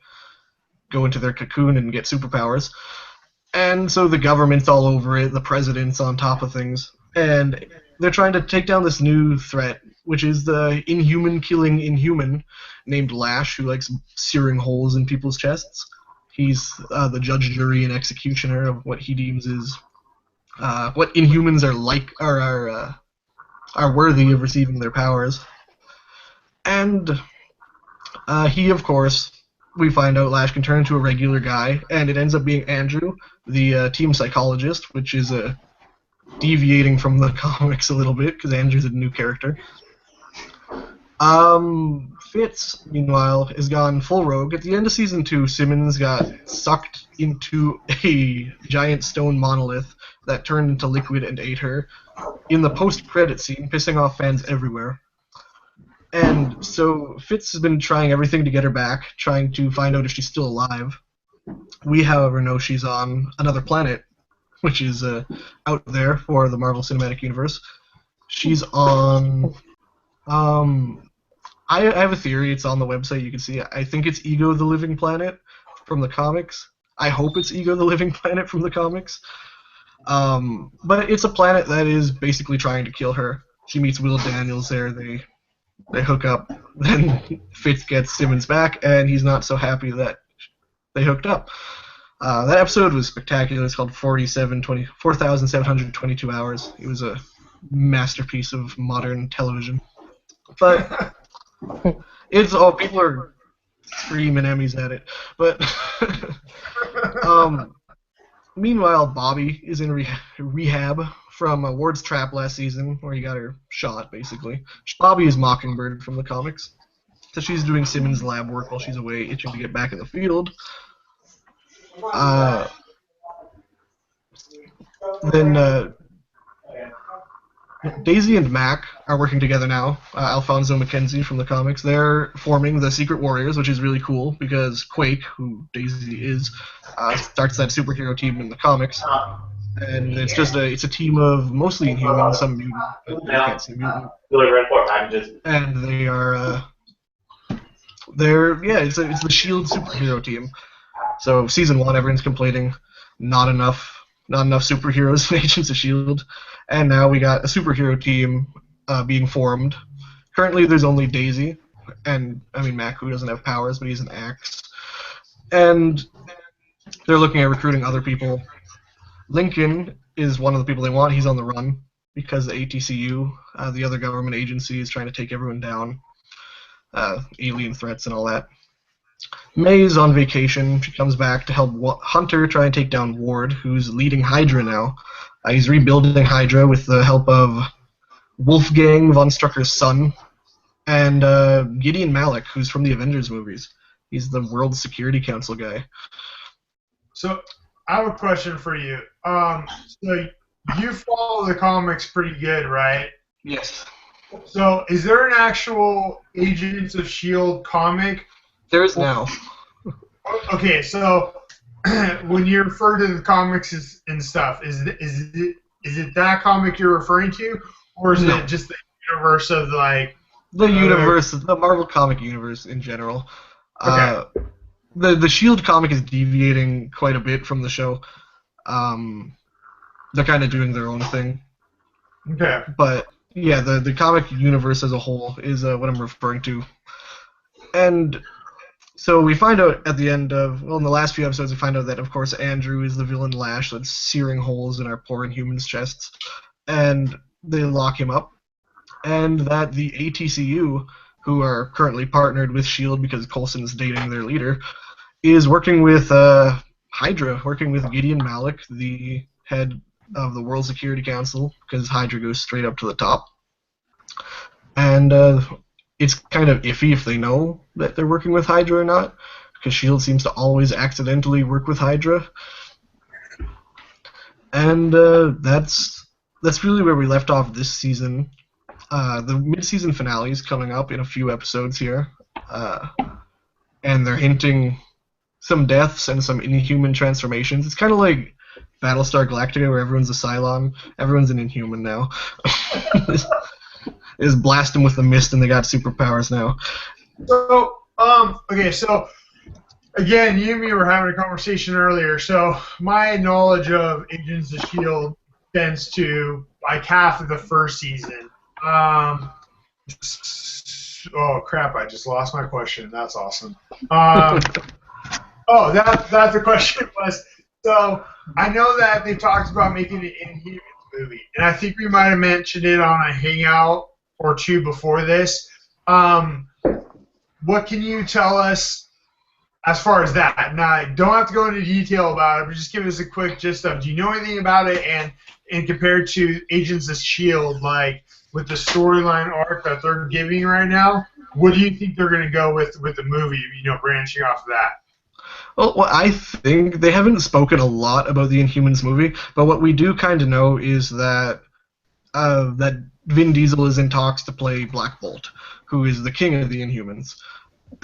go into their cocoon and get superpowers. And so the government's all over it, the president's on top of things, and they're trying to take down this new threat, which is the Inhuman-killing Inhuman named Lash, who likes searing holes in people's chests. He's the judge, jury, and executioner of what he deems is what Inhumans are worthy of receiving their powers. And he, of course, we find out Lash can turn into a regular guy, and it ends up being Andrew, the team psychologist, which is deviating from the comics a little bit, because Andrew's a new character. Fitz, meanwhile, is gone full rogue. At the end of Season 2, Simmons got sucked into a giant stone monolith that turned into liquid and ate her in the post-credit scene, pissing off fans everywhere. And so Fitz has been trying everything to get her back, trying to find out if she's still alive. We, however, know she's on another planet, which is out there for the Marvel Cinematic Universe. She's on... I have a theory. It's on the website. You can see it. I think it's Ego the Living Planet from the comics. I hope it's Ego the Living Planet from the comics. But it's a planet that is basically trying to kill her. She meets Will Daniels there. They hook up. Then Fitz gets Simmons back, and he's not so happy that they hooked up. That episode was spectacular. It's called 4,722 Hours. It was a masterpiece of modern television. But it's all people are screaming Emmys at it. But meanwhile, Bobby is in rehab from Ward's trap last season, where he got her shot, basically. Bobby is Mockingbird from the comics. So she's doing Simmons' lab work while she's away, itching to get back in the field. Then Daisy and Mac are working together now. Alfonso McKenzie from the comics. They're forming the Secret Warriors, which is really cool because Quake, who Daisy is, starts that superhero team in the comics. And it's just a team of mostly Inhumans, some mutant, but you can't say mutant. And they are it's the Shield superhero team. So season 1, everyone's complaining not enough superheroes in Agents of Shield, and now we got a superhero team being formed. Currently, there's only Daisy, and Mac, who doesn't have powers, but he's an axe. And they're looking at recruiting other people. Lincoln is one of the people they want. He's on the run because the ATCU, the other government agency, is trying to take everyone down. Alien threats and all that. May's on vacation. She comes back to help Hunter try and take down Ward, who's leading Hydra now. He's rebuilding Hydra with the help of Wolfgang von Strucker's son and Gideon Malik, who's from the Avengers movies. He's the World Security Council guy. So I have a question for you. So you follow the comics pretty good, right? Yes. So is there an actual Agents of S.H.I.E.L.D. comic? There is now. Okay, so when you refer to the comics and stuff, is it that comic you're referring to, or is it just the universe of like the universe, the Marvel comic universe in general? Okay. The S.H.I.E.L.D. comic is deviating quite a bit from the show. They're kind of doing their own thing. Okay. But yeah, the comic universe as a whole is what I'm referring to. And so we find out at the end of, in the last few episodes, we find out that, of course, Andrew is the villain Lash that's searing holes in our poor Inhumans' chests. And they lock him up. And that the ATCU, who are currently partnered with S.H.I.E.L.D. because Coulson's dating their leader, is working with Hydra, working with Gideon Malik, the head of the World Security Council, because Hydra goes straight up to the top. And it's kind of iffy if they know that they're working with Hydra or not, because S.H.I.E.L.D. seems to always accidentally work with Hydra. And that's really where we left off this season. The mid-season finale is coming up in a few episodes here, and they're hinting some deaths and some inhuman transformations. It's kind of like Battlestar Galactica, where everyone's a Cylon. Everyone's an Inhuman now. They just blast them with the mist, and they got superpowers now. So, okay, so again, you and me were having a conversation earlier. So my knowledge of Agents of S.H.I.E.L.D. extends to like half of the first season. Oh crap! I just lost my question. That's awesome. Oh, that's the question was. So I know that they talked about making an Inhumans movie, and I think we might have mentioned it on a hangout or two before this. What can you tell us as far as that? Now, don't have to go into detail about it, but just give us a quick gist of, do you know anything about it? And compared to Agents of S.H.I.E.L.D., like with the storyline arc that they're giving right now, what do you think they're going to go with the movie, branching off of that? Well, I think they haven't spoken a lot about the Inhumans movie, but what we do kind of know is that that Vin Diesel is in talks to play Black Bolt, who is the king of the Inhumans.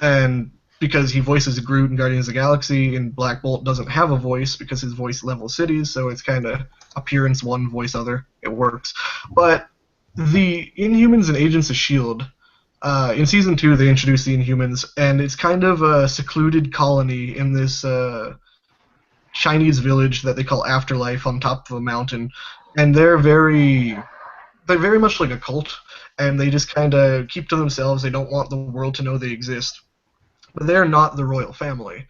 And because he voices Groot in Guardians of the Galaxy, and Black Bolt doesn't have a voice because his voice levels cities, so it's kind of appearance one, voice other. It works. But the Inhumans and Agents of S.H.I.E.L.D., in Season 2, they introduced the Inhumans, and it's kind of a secluded colony in this Chinese village that they call Afterlife on top of a mountain. And they're very much like a cult, and they just kind of keep to themselves. They don't want the world to know they exist. But they're not the royal family.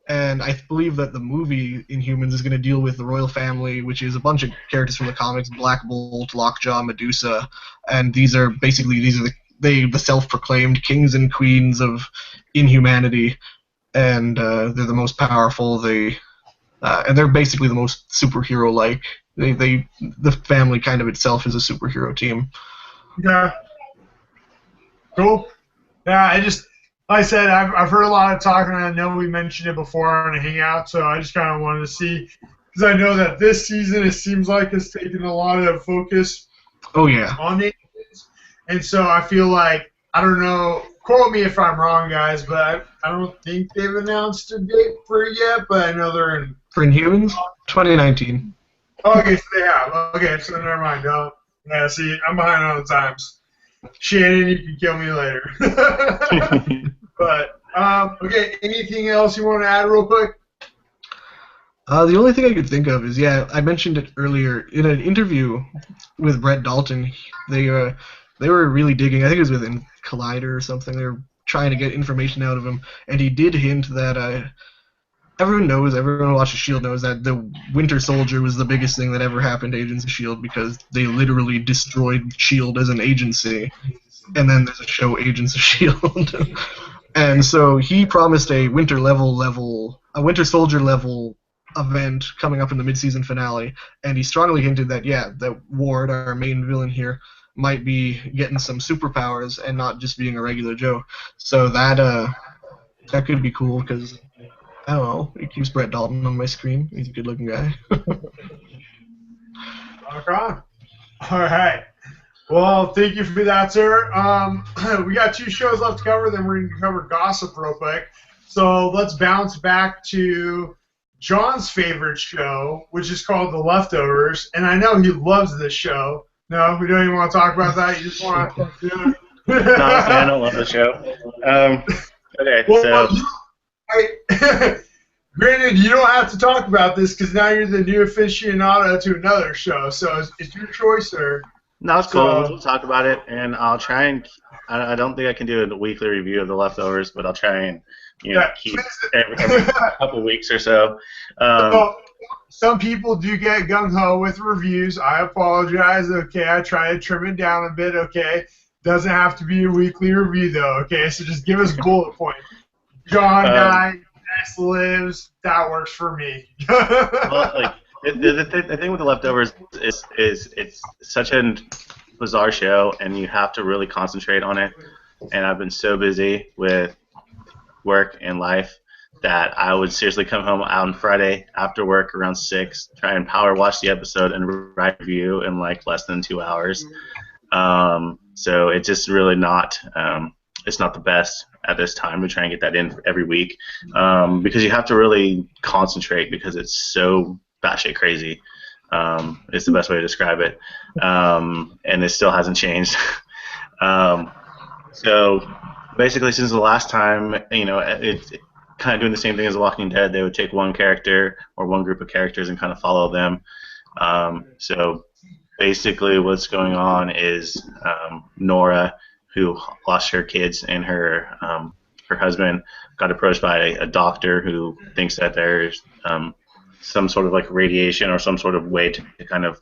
And I believe that the movie Inhumans is going to deal with the royal family, which is a bunch of characters from the comics: Black Bolt, Lockjaw, Medusa, and these are the self-proclaimed kings and queens of inhumanity, and they're the most powerful. And they're basically the most superhero-like. The family kind of itself is a superhero team. Yeah. Cool. Yeah, like I said, I've heard a lot of talk, and I know we mentioned it before on a hangout, so I just kind of wanted to see, because I know that this season it seems like it's taken a lot of focus. Oh yeah. On it, and so I feel like, I don't know, quote me if I'm wrong, guys, but I don't think they've announced a date for it yet, but I know they're in. For Inhumans, 2019. Okay, so they have. Okay, so never mind. No. Yeah, see, I'm behind on the times. Shannon, you can kill me later. But, okay, anything else you want to add real quick? The only thing I could think of is, I mentioned it earlier, in an interview with Brett Dalton, they were really digging, I think it was with Collider or something, they were trying to get information out of him, and he did hint that everyone who watches S.H.I.E.L.D. knows that the Winter Soldier was the biggest thing that ever happened to Agents of S.H.I.E.L.D. because they literally destroyed S.H.I.E.L.D. as an agency. And then there's a show, Agents of S.H.I.E.L.D. And so he promised a Winter Soldier level event coming up in the mid-season finale, and he strongly hinted that, that Ward, our main villain here, might be getting some superpowers and not just being a regular Joe. So that could be cool, because I don't know, it keeps Brett Dalton on my screen. He's a good-looking guy. Rock on. All right. Well, thank you for that, sir. We got 2 shows left to cover, then we're going to cover gossip real quick. So let's bounce back to John's favorite show, which is called The Leftovers. And I know he loves this show. No, we don't even want to talk about that. You just want to do it. No, I don't love the show. Okay, well, so... Granted, you don't have to talk about this because now you're the new aficionado to another show, so it's your choice, sir. No, it's cool. We'll talk about it, and I'll try and... I don't think I can do a weekly review of The Leftovers, but I'll try and keep every couple weeks or so. Some people do get gung-ho with reviews. I apologize, okay? I try to trim it down a bit, okay? Doesn't have to be a weekly review, though, okay? So just give us bullet points. John, guy, X lives, that works for me. Well, like the thing with The Leftovers is it's such a bizarre show, and you have to really concentrate on it. And I've been so busy with work and life that I would seriously come home on Friday after work around 6, try and power watch the episode and write a review in like less than 2 hours. So it's just really not it's not the best at this time to try and get that in every week, because you have to really concentrate because it's so batshit crazy. It's the best way to describe it, and it still hasn't changed. So basically, since the last time, it's kind of doing the same thing as The Walking Dead. They would take one character or one group of characters and kind of follow them. So basically, what's going on is Nora, who lost her kids, and her husband got approached by a doctor who thinks that there's some sort of like radiation or some sort of way to kind of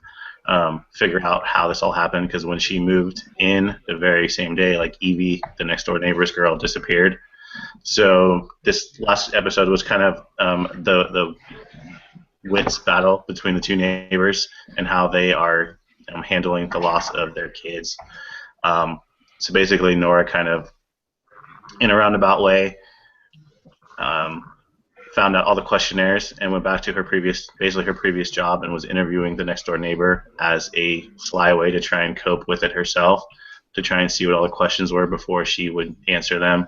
figure out how this all happened, because when she moved in the very same day, like Evie, the next door neighbor's girl, disappeared. So this last episode was kind of the wits battle between the two neighbors and how they are handling the loss of their kids. So basically, Nora kind of, in a roundabout way, found out all the questionnaires and went back to her previous job and was interviewing the next door neighbor as a sly way to try and cope with it herself, to try and see what all the questions were before she would answer them.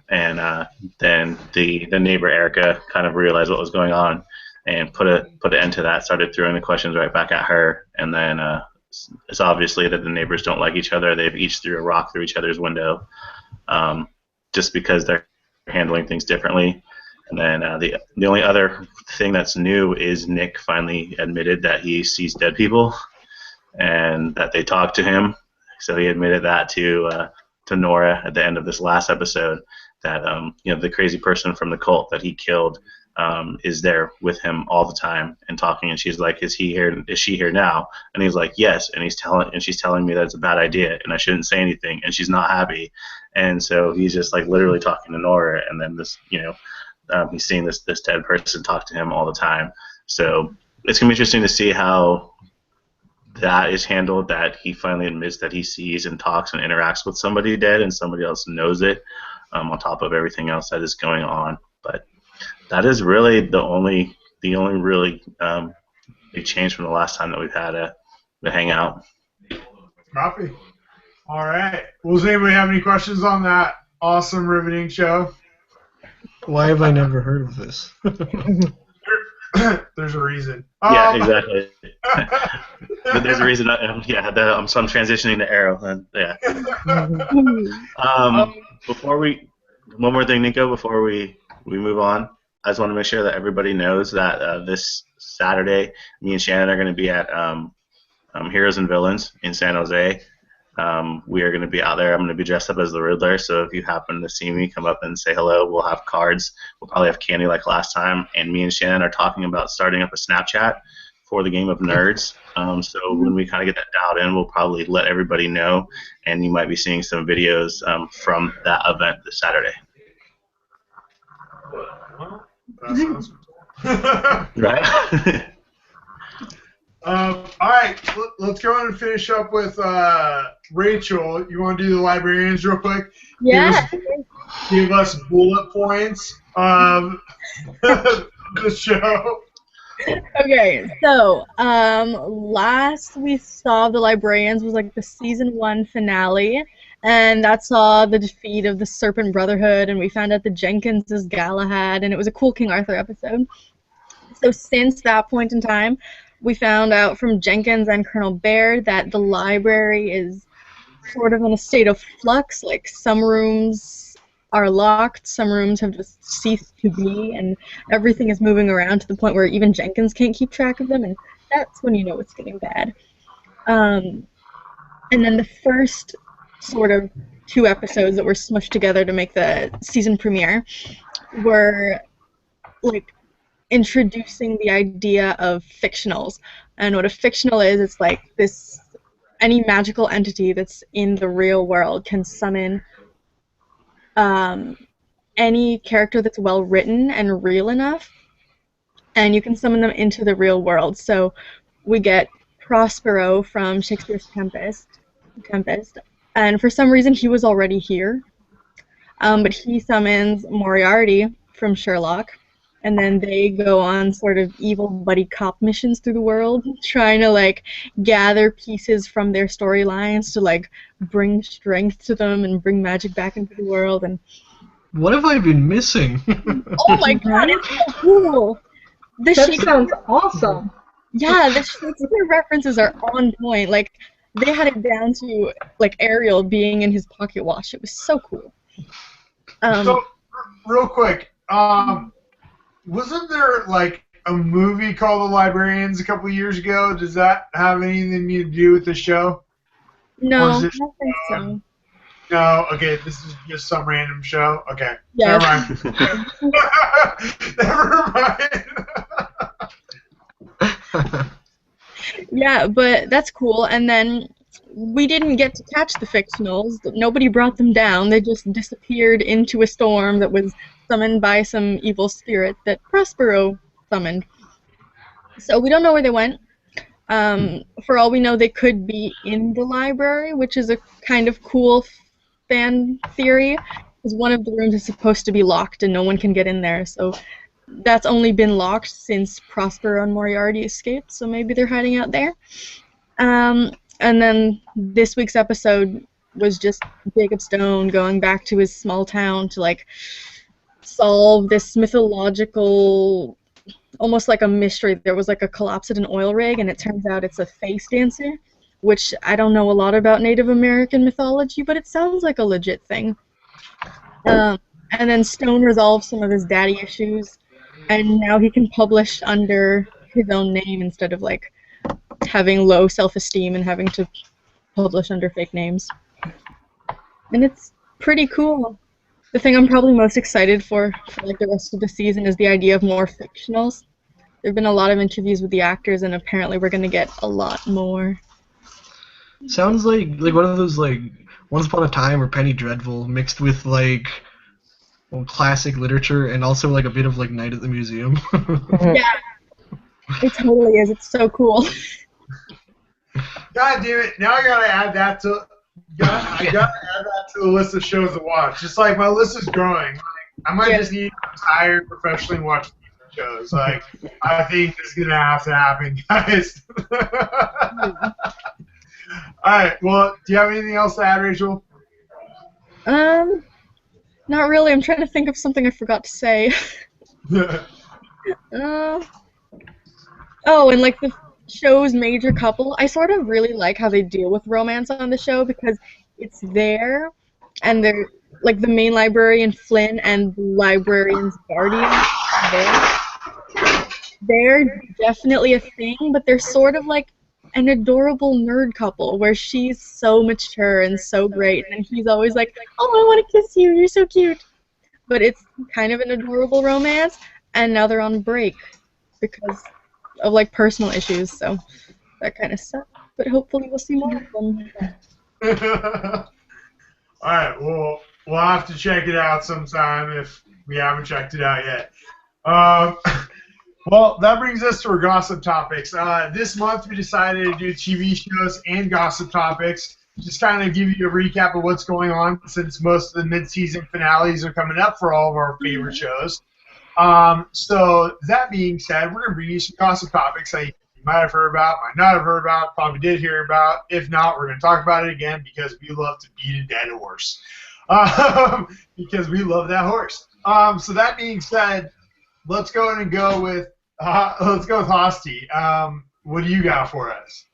And then the neighbor Erica kind of realized what was going on and put an end to that, started throwing the questions right back at her. And then it's obviously that the neighbors don't like each other. They've each threw a rock through each other's window, just because they're handling things differently. And then the only other thing that's new is Nick finally admitted that he sees dead people and that they talk to him. So he admitted that to Nora at the end of this last episode, that the crazy person from the cult that he killed is there with him all the time and talking. And she's like, "Is he here? Is she here now?" And he's like, "Yes." And she's telling me that it's a bad idea and I shouldn't say anything. And she's not happy. And so he's just like literally talking to Nora, and then this, he's seeing this dead person talk to him all the time. So it's gonna be interesting to see how that is handled, that he finally admits that he sees and talks and interacts with somebody dead and somebody else knows it, on top of everything else that is going on. But that is really the only really big change from the last time that we've had the hangout. Copy. All right. Well, does anybody have any questions on that awesome, riveting show? Why have I never heard of this? There's a reason. Yeah, exactly. But there's a reason. I'm transitioning to Arrow. And, yeah. One more thing, Nico, before we move on. I just want to make sure that everybody knows that this Saturday, me and Shannon are going to be at Heroes and Villains in San Jose. We are going to be out there. I'm going to be dressed up as the Riddler, so if you happen to see me, come up and say hello. We'll have cards. We'll probably have candy like last time. And me and Shannon are talking about starting up a Snapchat for the Game of Nerds. So when we kind of get that dialed in, we'll probably let everybody know, and you might be seeing some videos from that event this Saturday. That sounds Right? all right, let's go on and finish up with Rachel. You want to do the librarians real quick? Yeah. Give us bullet points of the show. Okay, so last we saw the librarians was like the season 1 finale, and that saw the defeat of the Serpent Brotherhood, and we found out the Jenkins is Galahad, and it was a cool King Arthur episode. So since that point in time, we found out from Jenkins and Colonel Baird that the library is sort of in a state of flux. Like, some rooms are locked, some rooms have just ceased to be, and everything is moving around to the point where even Jenkins can't keep track of them, and that's when you know it's getting bad. And then the first sort of 2 episodes that were smushed together to make the season premiere were like introducing the idea of fictionals. And what a fictional is, it's like this, any magical entity that's in the real world can summon any character that's well written and real enough, and you can summon them into the real world. So we get Prospero from Shakespeare's Tempest, and for some reason he was already here, but he summons Moriarty from Sherlock, and then they go on sort of evil buddy cop missions through the world, trying to like gather pieces from their storylines to like bring strength to them and bring magic back into the world. And What have I been missing? oh my god, it's so cool! The That Shakespeare, sounds awesome. yeah, the Shakespeare references are on point. Like they had it down to like Ariel being in his pocket watch. It was so cool. So, real quick, wasn't there like a movie called The Librarians a couple of years ago? Does that have anything to do with the show? No, Or I is it- don't think so. No. Okay, this is just some random show. Okay. Yeah. Never mind. Never mind. Yeah, but that's cool. And then we didn't get to catch the fictionals. Nobody brought them down. They just disappeared into a storm that was summoned by some evil spirit that Prospero summoned. So we don't know where they went. For all we know, they could be in the library, which is a kind of cool fan theory, because one of the rooms is supposed to be locked and no one can get in there. So that's only been locked since Prospero and Moriarty escaped, so maybe they're hiding out there. And then this week's episode was just Jacob Stone going back to his small town to like solve this mythological, almost like a mystery. There was like a collapse at an oil rig, and it turns out it's a face dancer, which I don't know a lot about Native American mythology, but it sounds like a legit thing. And then Stone resolved some of his daddy issues, and now he can publish under his own name instead of like having low self-esteem and having to publish under fake names. And it's pretty cool. The thing I'm probably most excited for like the rest of the season is the idea of more fictionals. There have been a lot of interviews with the actors, and apparently we're going to get a lot more. Sounds like one of those like Once Upon a Time or Penny Dreadful mixed with like classic literature and also like a bit of like Night at the Museum. Yeah, it totally is. It's so cool. God damn it! Now I gotta add that to. I gotta add that to the list of shows to watch. Just like my list is growing. Like, I might just need to retire professionally and watch shows. Like I think this is gonna have to happen, guys. All right. Well, do you have anything else to add, Rachel? Not really. I'm trying to think of something I forgot to say. Oh, and like the show's major couple, I sort of really like how they deal with romance on the show because it's there, and they're like the main librarian Flynn and the librarian's guardian. They're definitely a thing, but they're sort of like an adorable nerd couple where she's so mature and so great, and he's always like, "Oh, I want to kiss you. You're so cute." But it's kind of an adorable romance, and now they're on break because of like personal issues, so that kind of sucks. But hopefully we'll see more of them. All right. Well, we'll have to check it out sometime if we haven't checked it out yet. Well, that brings us to our gossip topics. This month we decided to do TV shows and gossip topics. Just kind of give you a recap of what's going on since most of the mid-season finales are coming up for all of our favorite shows. So that being said, we're going to bring you some gossip topics that you might have heard about, might not have heard about, probably did hear about. If not, we're going to talk about it again because we love to beat a dead horse. Because we love that horse. So that being said, let's go ahead and go with Hosty. What do you got for us?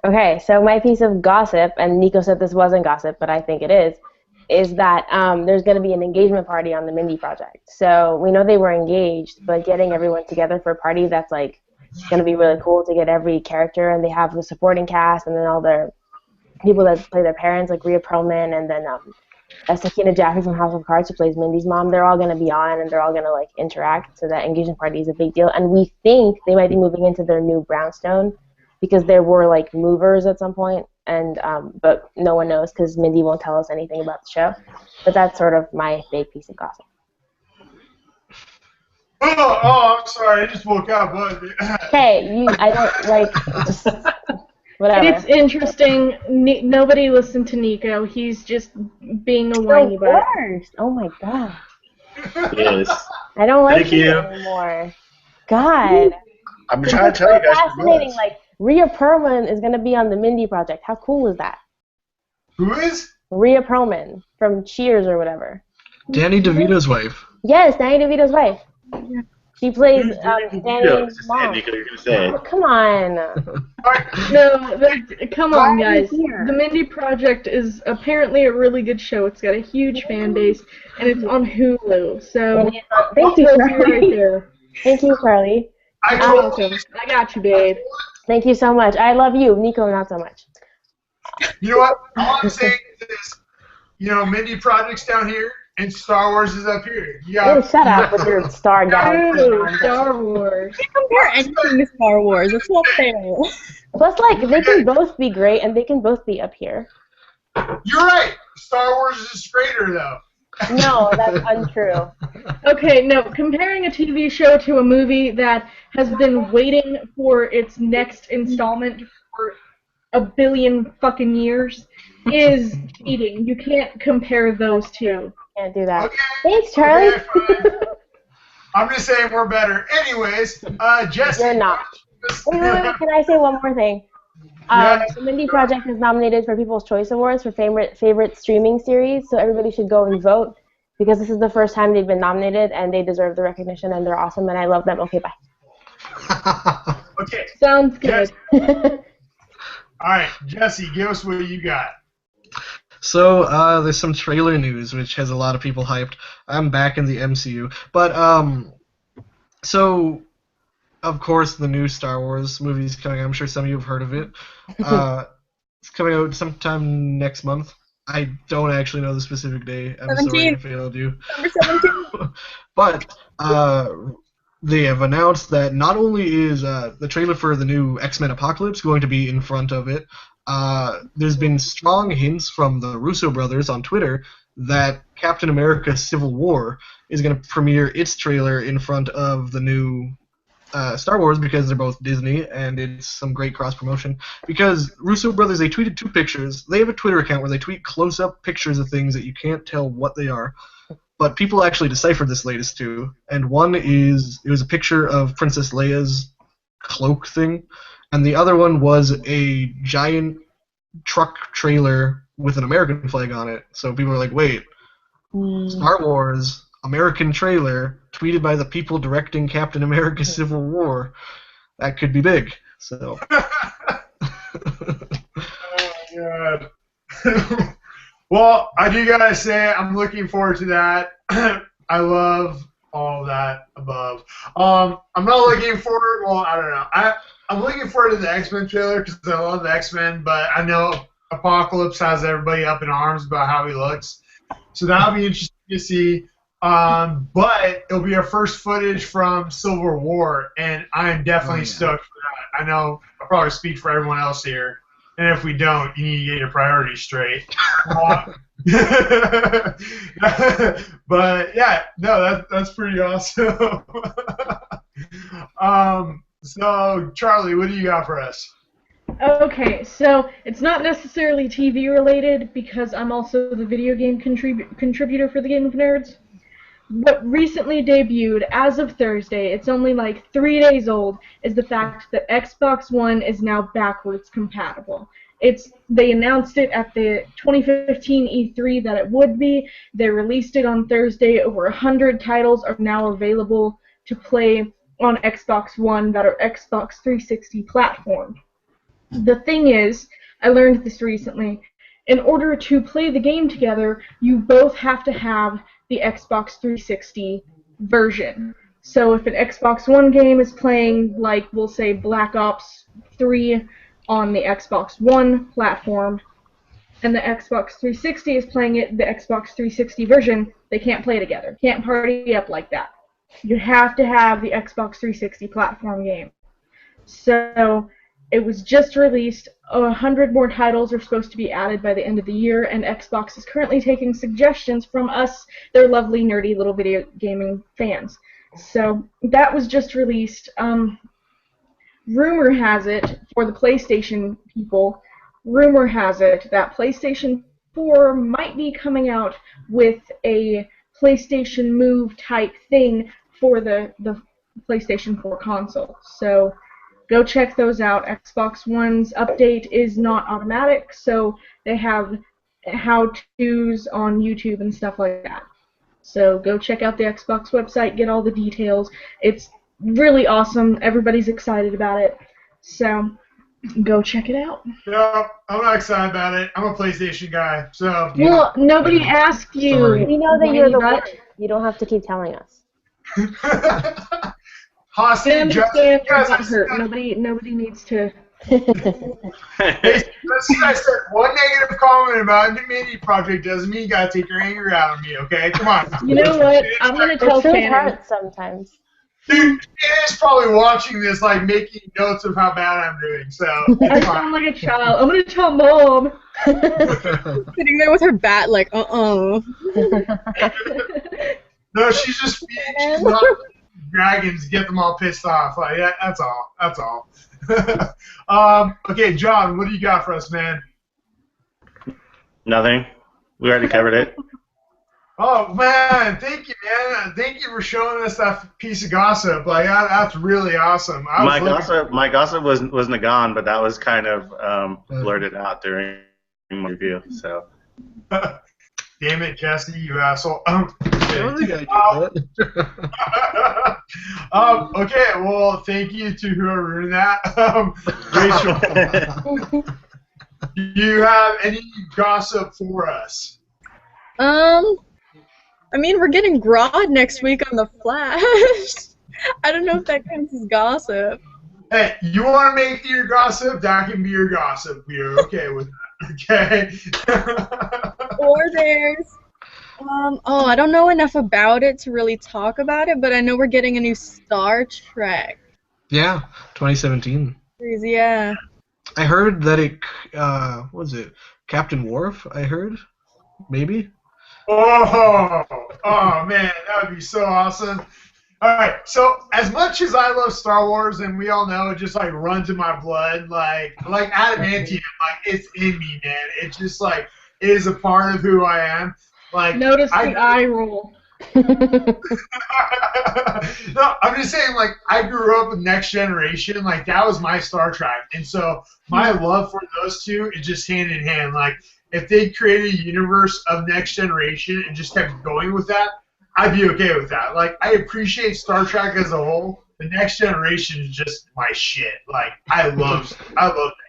Okay, so my piece of gossip, and Nico said this wasn't gossip, but I think it is that there's going to be an engagement party on the Mindy Project. So we know they were engaged, but getting everyone together for a party that's like going to be really cool to get every character, and they have the supporting cast, and then all their people that play their parents, like Rhea Perlman, and then Sakina Jaffe from House of Cards, who plays Mindy's mom. They're all going to be on, and they're all going to like interact. So that engagement party is a big deal, and we think they might be moving into their new brownstone because there were like movers at some point, and but no one knows because Mindy won't tell us anything about the show. But that's sort of my big piece of gossip. I'm sorry. I just woke up. What? Hey, I don't like just whatever. It's interesting. Nobody listened to Nico. He's just being a whiny the butt. worst. Oh my god. Yes. I don't like Thank it you. anymore. God. I'm trying to tell you guys. Fascinating. Like Rhea Perlman is gonna be on the Mindy Project. How cool is that? Who is? Rhea Perlman from Cheers or whatever. Danny DeVito's wife. Yes, Danny DeVito's wife. She plays Danny's Just say it, mom. Nico, you're gonna say it. Oh, come on. No, come on, Why are you guys. here? The Mindy Project is apparently a really good show. It's got a huge fan base, and it's on Hulu. So Thank you, I'll see right Charlie. there. Thank you, Charlie. I You're told welcome. I got you, babe. Thank you so much. I love you, Nico, not so much. you know what? All I'm saying is this. Mindy Project's down here, and Star Wars is up here. Oh, shut up with your Star Galaxy. Ooh, Star Wars. You can't compare anything to Star Wars. It's not fair. Plus, like, they can both be great, and they can both be up here. You're right. Star Wars is greater, though. No, that's untrue. Okay, no, comparing a TV show to a movie that has been waiting for its next installment for a billion fucking years is cheating. You can't compare those two. Can't do that. Okay. Thanks, Charlie. Okay, fine. I'm just saying we're better. Anyways, Jesse. You're not. Wait, can I say one more thing? Yes. The Mindy Project is nominated for People's Choice Awards for favorite streaming series, so everybody should go and vote because this is the first time they've been nominated, and they deserve the recognition, and they're awesome, and I love them. Okay, bye. Okay. Sounds good. All right, Jesse, give us what you got. So, there's some trailer news, which has a lot of people hyped. I'm back in the MCU. But, so, of course, the new Star Wars movie is coming. I'm sure some of you have heard of it. It's coming out sometime next month. I don't actually know the specific day. I'm sorry if I failed you. Number 17. But, they have announced that not only is the trailer for the new X-Men Apocalypse going to be in front of it, there's been strong hints from the Russo brothers on Twitter that Captain America Civil War is going to premiere its trailer in front of the new Star Wars because they're both Disney and it's some great cross-promotion. Because Russo brothers, they tweeted two pictures. They have a Twitter account where they tweet close-up pictures of things that you can't tell what they are. But people actually deciphered this latest two, and one is it was a picture of Princess Leia's cloak thing, and the other one was a giant truck trailer with an American flag on it. So people are like, wait, Star Wars, American trailer, tweeted by the people directing Captain America Civil War. That could be big. So. Oh, God. Well, I do gotta say, I'm looking forward to that. I love all of that above. I'm not looking forward. Well, I don't know. I'm looking forward to the X-Men trailer because I love the X-Men, but I know Apocalypse has everybody up in arms about how he looks, so that'll be interesting to see. But it'll be our first footage from Civil War, and I am definitely stoked for that. I know I'll probably speak for everyone else here. And if we don't, you need to get your priorities straight. But yeah, no, that's pretty awesome. So Charlie, what do you got for us? Okay, so it's not necessarily TV related because I'm also the video game contributor for the Game of Nerds. What recently debuted as of Thursday, it's only like 3 days old, is the fact that Xbox One is now backwards compatible. They announced it at the 2015 E3 that it would be. They released it on Thursday. Over 100 titles are now available to play on Xbox One that are Xbox 360 platform. The thing is, I learned this recently, in order to play the game together, you both have to have the Xbox 360 version. So if an Xbox One game is playing, like, we'll say Black Ops 3 on the Xbox One platform, and the Xbox 360 is playing it, the Xbox 360 version, they can't play together. Can't party up like that. You have to have the Xbox 360 platform game. So it was just released. 100 more titles are supposed to be added by the end of the year, and Xbox is currently taking suggestions from us, their lovely, nerdy little video gaming fans. So that was just released. Rumor has it, for the PlayStation people, rumor has it that PlayStation 4 might be coming out with a PlayStation Move type thing for the PlayStation 4 console. So go check those out. Xbox One's update is not automatic, so they have how-tos on YouTube and stuff like that. So go check out the Xbox website, get all the details. It's really awesome. Everybody's excited about it. So go check it out. No, I'm not excited about it. I'm a PlayStation guy, so. Well, nobody asked you. Sorry. We know that you're the one. But You don't have to keep telling us. Hossie, I Justin, understand you guys you're not have hurt. said- Nobody needs to. Hey, you guys said one negative comment about the mini project doesn't mean you gotta take your anger out on me, okay? Come on. You know what? I'm gonna tell The truth Shannon. hurts sometimes. Dude, is probably watching this, like, making notes of how bad I'm doing, so I it's fine. sound like a child. I'm gonna tell Mom. Sitting there with her bat, like, No, she's just feeding, she's not dragons, get them all pissed off. Like, yeah, that's all. That's all. Okay, John, what do you got for us, man? Nothing. We already covered it. Oh, man, thank you, man. Thank you for showing us that piece of gossip. Like, that's really awesome. My gossip was Nagan, but that was kind of blurted out during my review. So. Damn it, Jesse, you asshole. Okay. Okay, well, thank you to whoever ruined that. Rachel, do you have any gossip for us? I mean, we're getting Grodd next week on The Flash. I don't know if that counts as gossip. Hey, you want to make your gossip? That can be your gossip. We're okay with that, okay? Or there's, I don't know enough about it to really talk about it, but I know we're getting a new Star Trek. Yeah, 2017. Yeah. I heard that it, what was it? Captain Worf, I heard? Maybe? Oh man, that would be so awesome. All right, so as much as I love Star Wars, and we all know it just like runs in my blood, like adamantium, like it's in me, man. It's just like it is a part of who I am. Like Notice the eye roll. No, I'm just saying, like, I grew up with Next Generation, like, that was my Star Trek, and so my love for those two is just hand in hand. Like, if they created a universe of Next Generation and just kept going with that, I'd be okay with that. Like, I appreciate Star Trek as a whole. The Next Generation is just my shit. Like, I love Next Generation.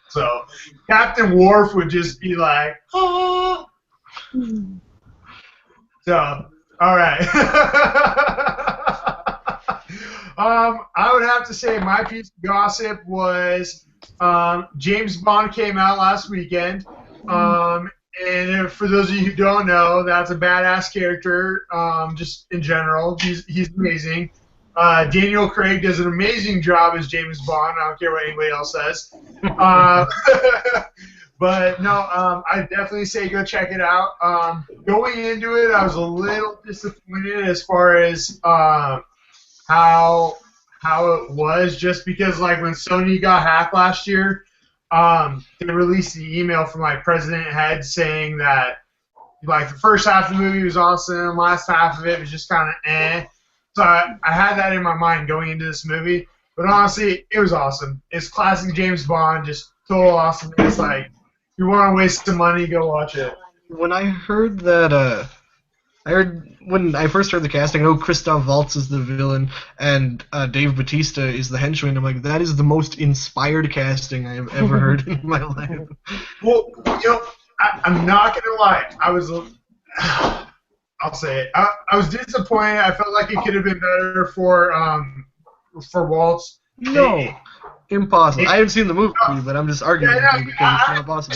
So, Captain Worf would just be like, oh. So, all right. I would have to say my piece of gossip was James Bond came out last weekend. And for those of you who don't know, that's a badass character. Just in general, he's amazing. Daniel Craig does an amazing job as James Bond. I don't care what anybody else says. But no, I definitely say go check it out. Going into it, I was a little disappointed as far as how it was, just because like when Sony got hacked last year, they released the email from like President Head saying that like the first half of the movie was awesome, last half of it was just kind of eh. So I had that in my mind going into this movie, but honestly, it was awesome. It's classic James Bond, just total awesome. It's like, if you want to waste some money, go watch it. When I heard that, when I first heard the casting, I know Christoph Waltz is the villain and Dave Bautista is the henchman. I'm like, that is the most inspired casting I have ever heard in my life. Well, you know, I'm not gonna lie. I'll say it. I was disappointed. I felt like it could have been better for Waltz. No. Impossible. I haven't seen the movie, but I'm just arguing with you because it's not possible.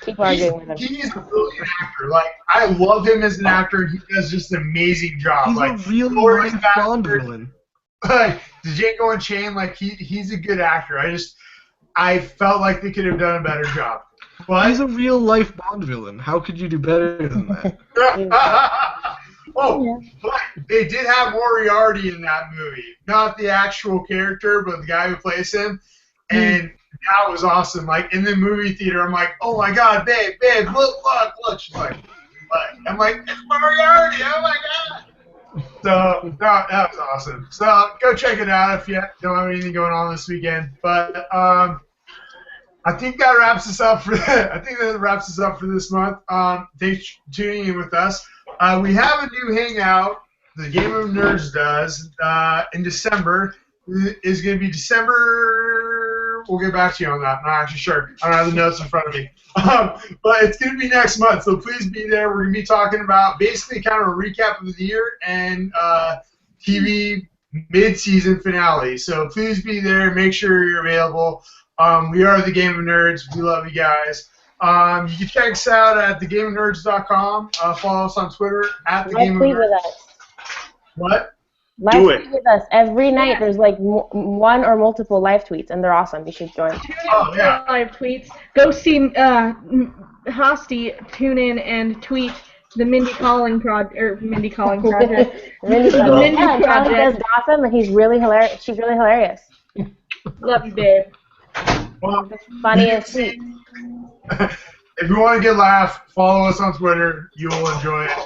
Keep arguing with him. He's a brilliant actor. Like, I love him as an actor. He does just an amazing job. He's like, a real Glorious life Bond villain. Like, Django Unchained, like, he's a good actor. I felt like they could have done a better job. But He's a real life Bond villain. How could you do better than that? Oh, but they did have Moriarty in that movie. Not the actual character, but the guy who plays him. And that was awesome. Like, in the movie theater, I'm like, oh my God, babe, look. She's like, what? I'm like, it's Moriarty, oh my God. So, that was awesome. So, go check it out if you don't have anything going on this weekend. But, I think that wraps us up for this month. Thanks for tuning in with us. We have a new hangout. The Game of Nerds does in December. Is going to be December. We'll get back to you on that. I'm not actually sure. I don't have the notes in front of me. But it's going to be next month, so please be there. We're going to be talking about basically kind of a recap of the year and TV mid-season finale. So please be there. Make sure you're available. We are the Game of Nerds. We love you guys. You can check us out at thegameofnerds.com. Follow us on Twitter at the Game of Tweet Nerds. with us. What? Live tweet with us every night. There's like one or multiple live tweets, and they're awesome. You should join. Tune in for live tweets. Go see Hosty. Tune in and tweet the Mindy Calling Project. Mindy The Calling. Mindy Yeah, Callie does Project. Gotham, and he's really hilarious. She's really hilarious. Love you, babe. Well, Funny and sweet. if you want to get laugh, follow us on Twitter. You will enjoy it.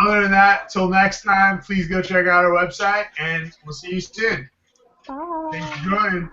Other than that, till next time, please go check out our website, and we'll see you soon. Bye. Thanks for joining.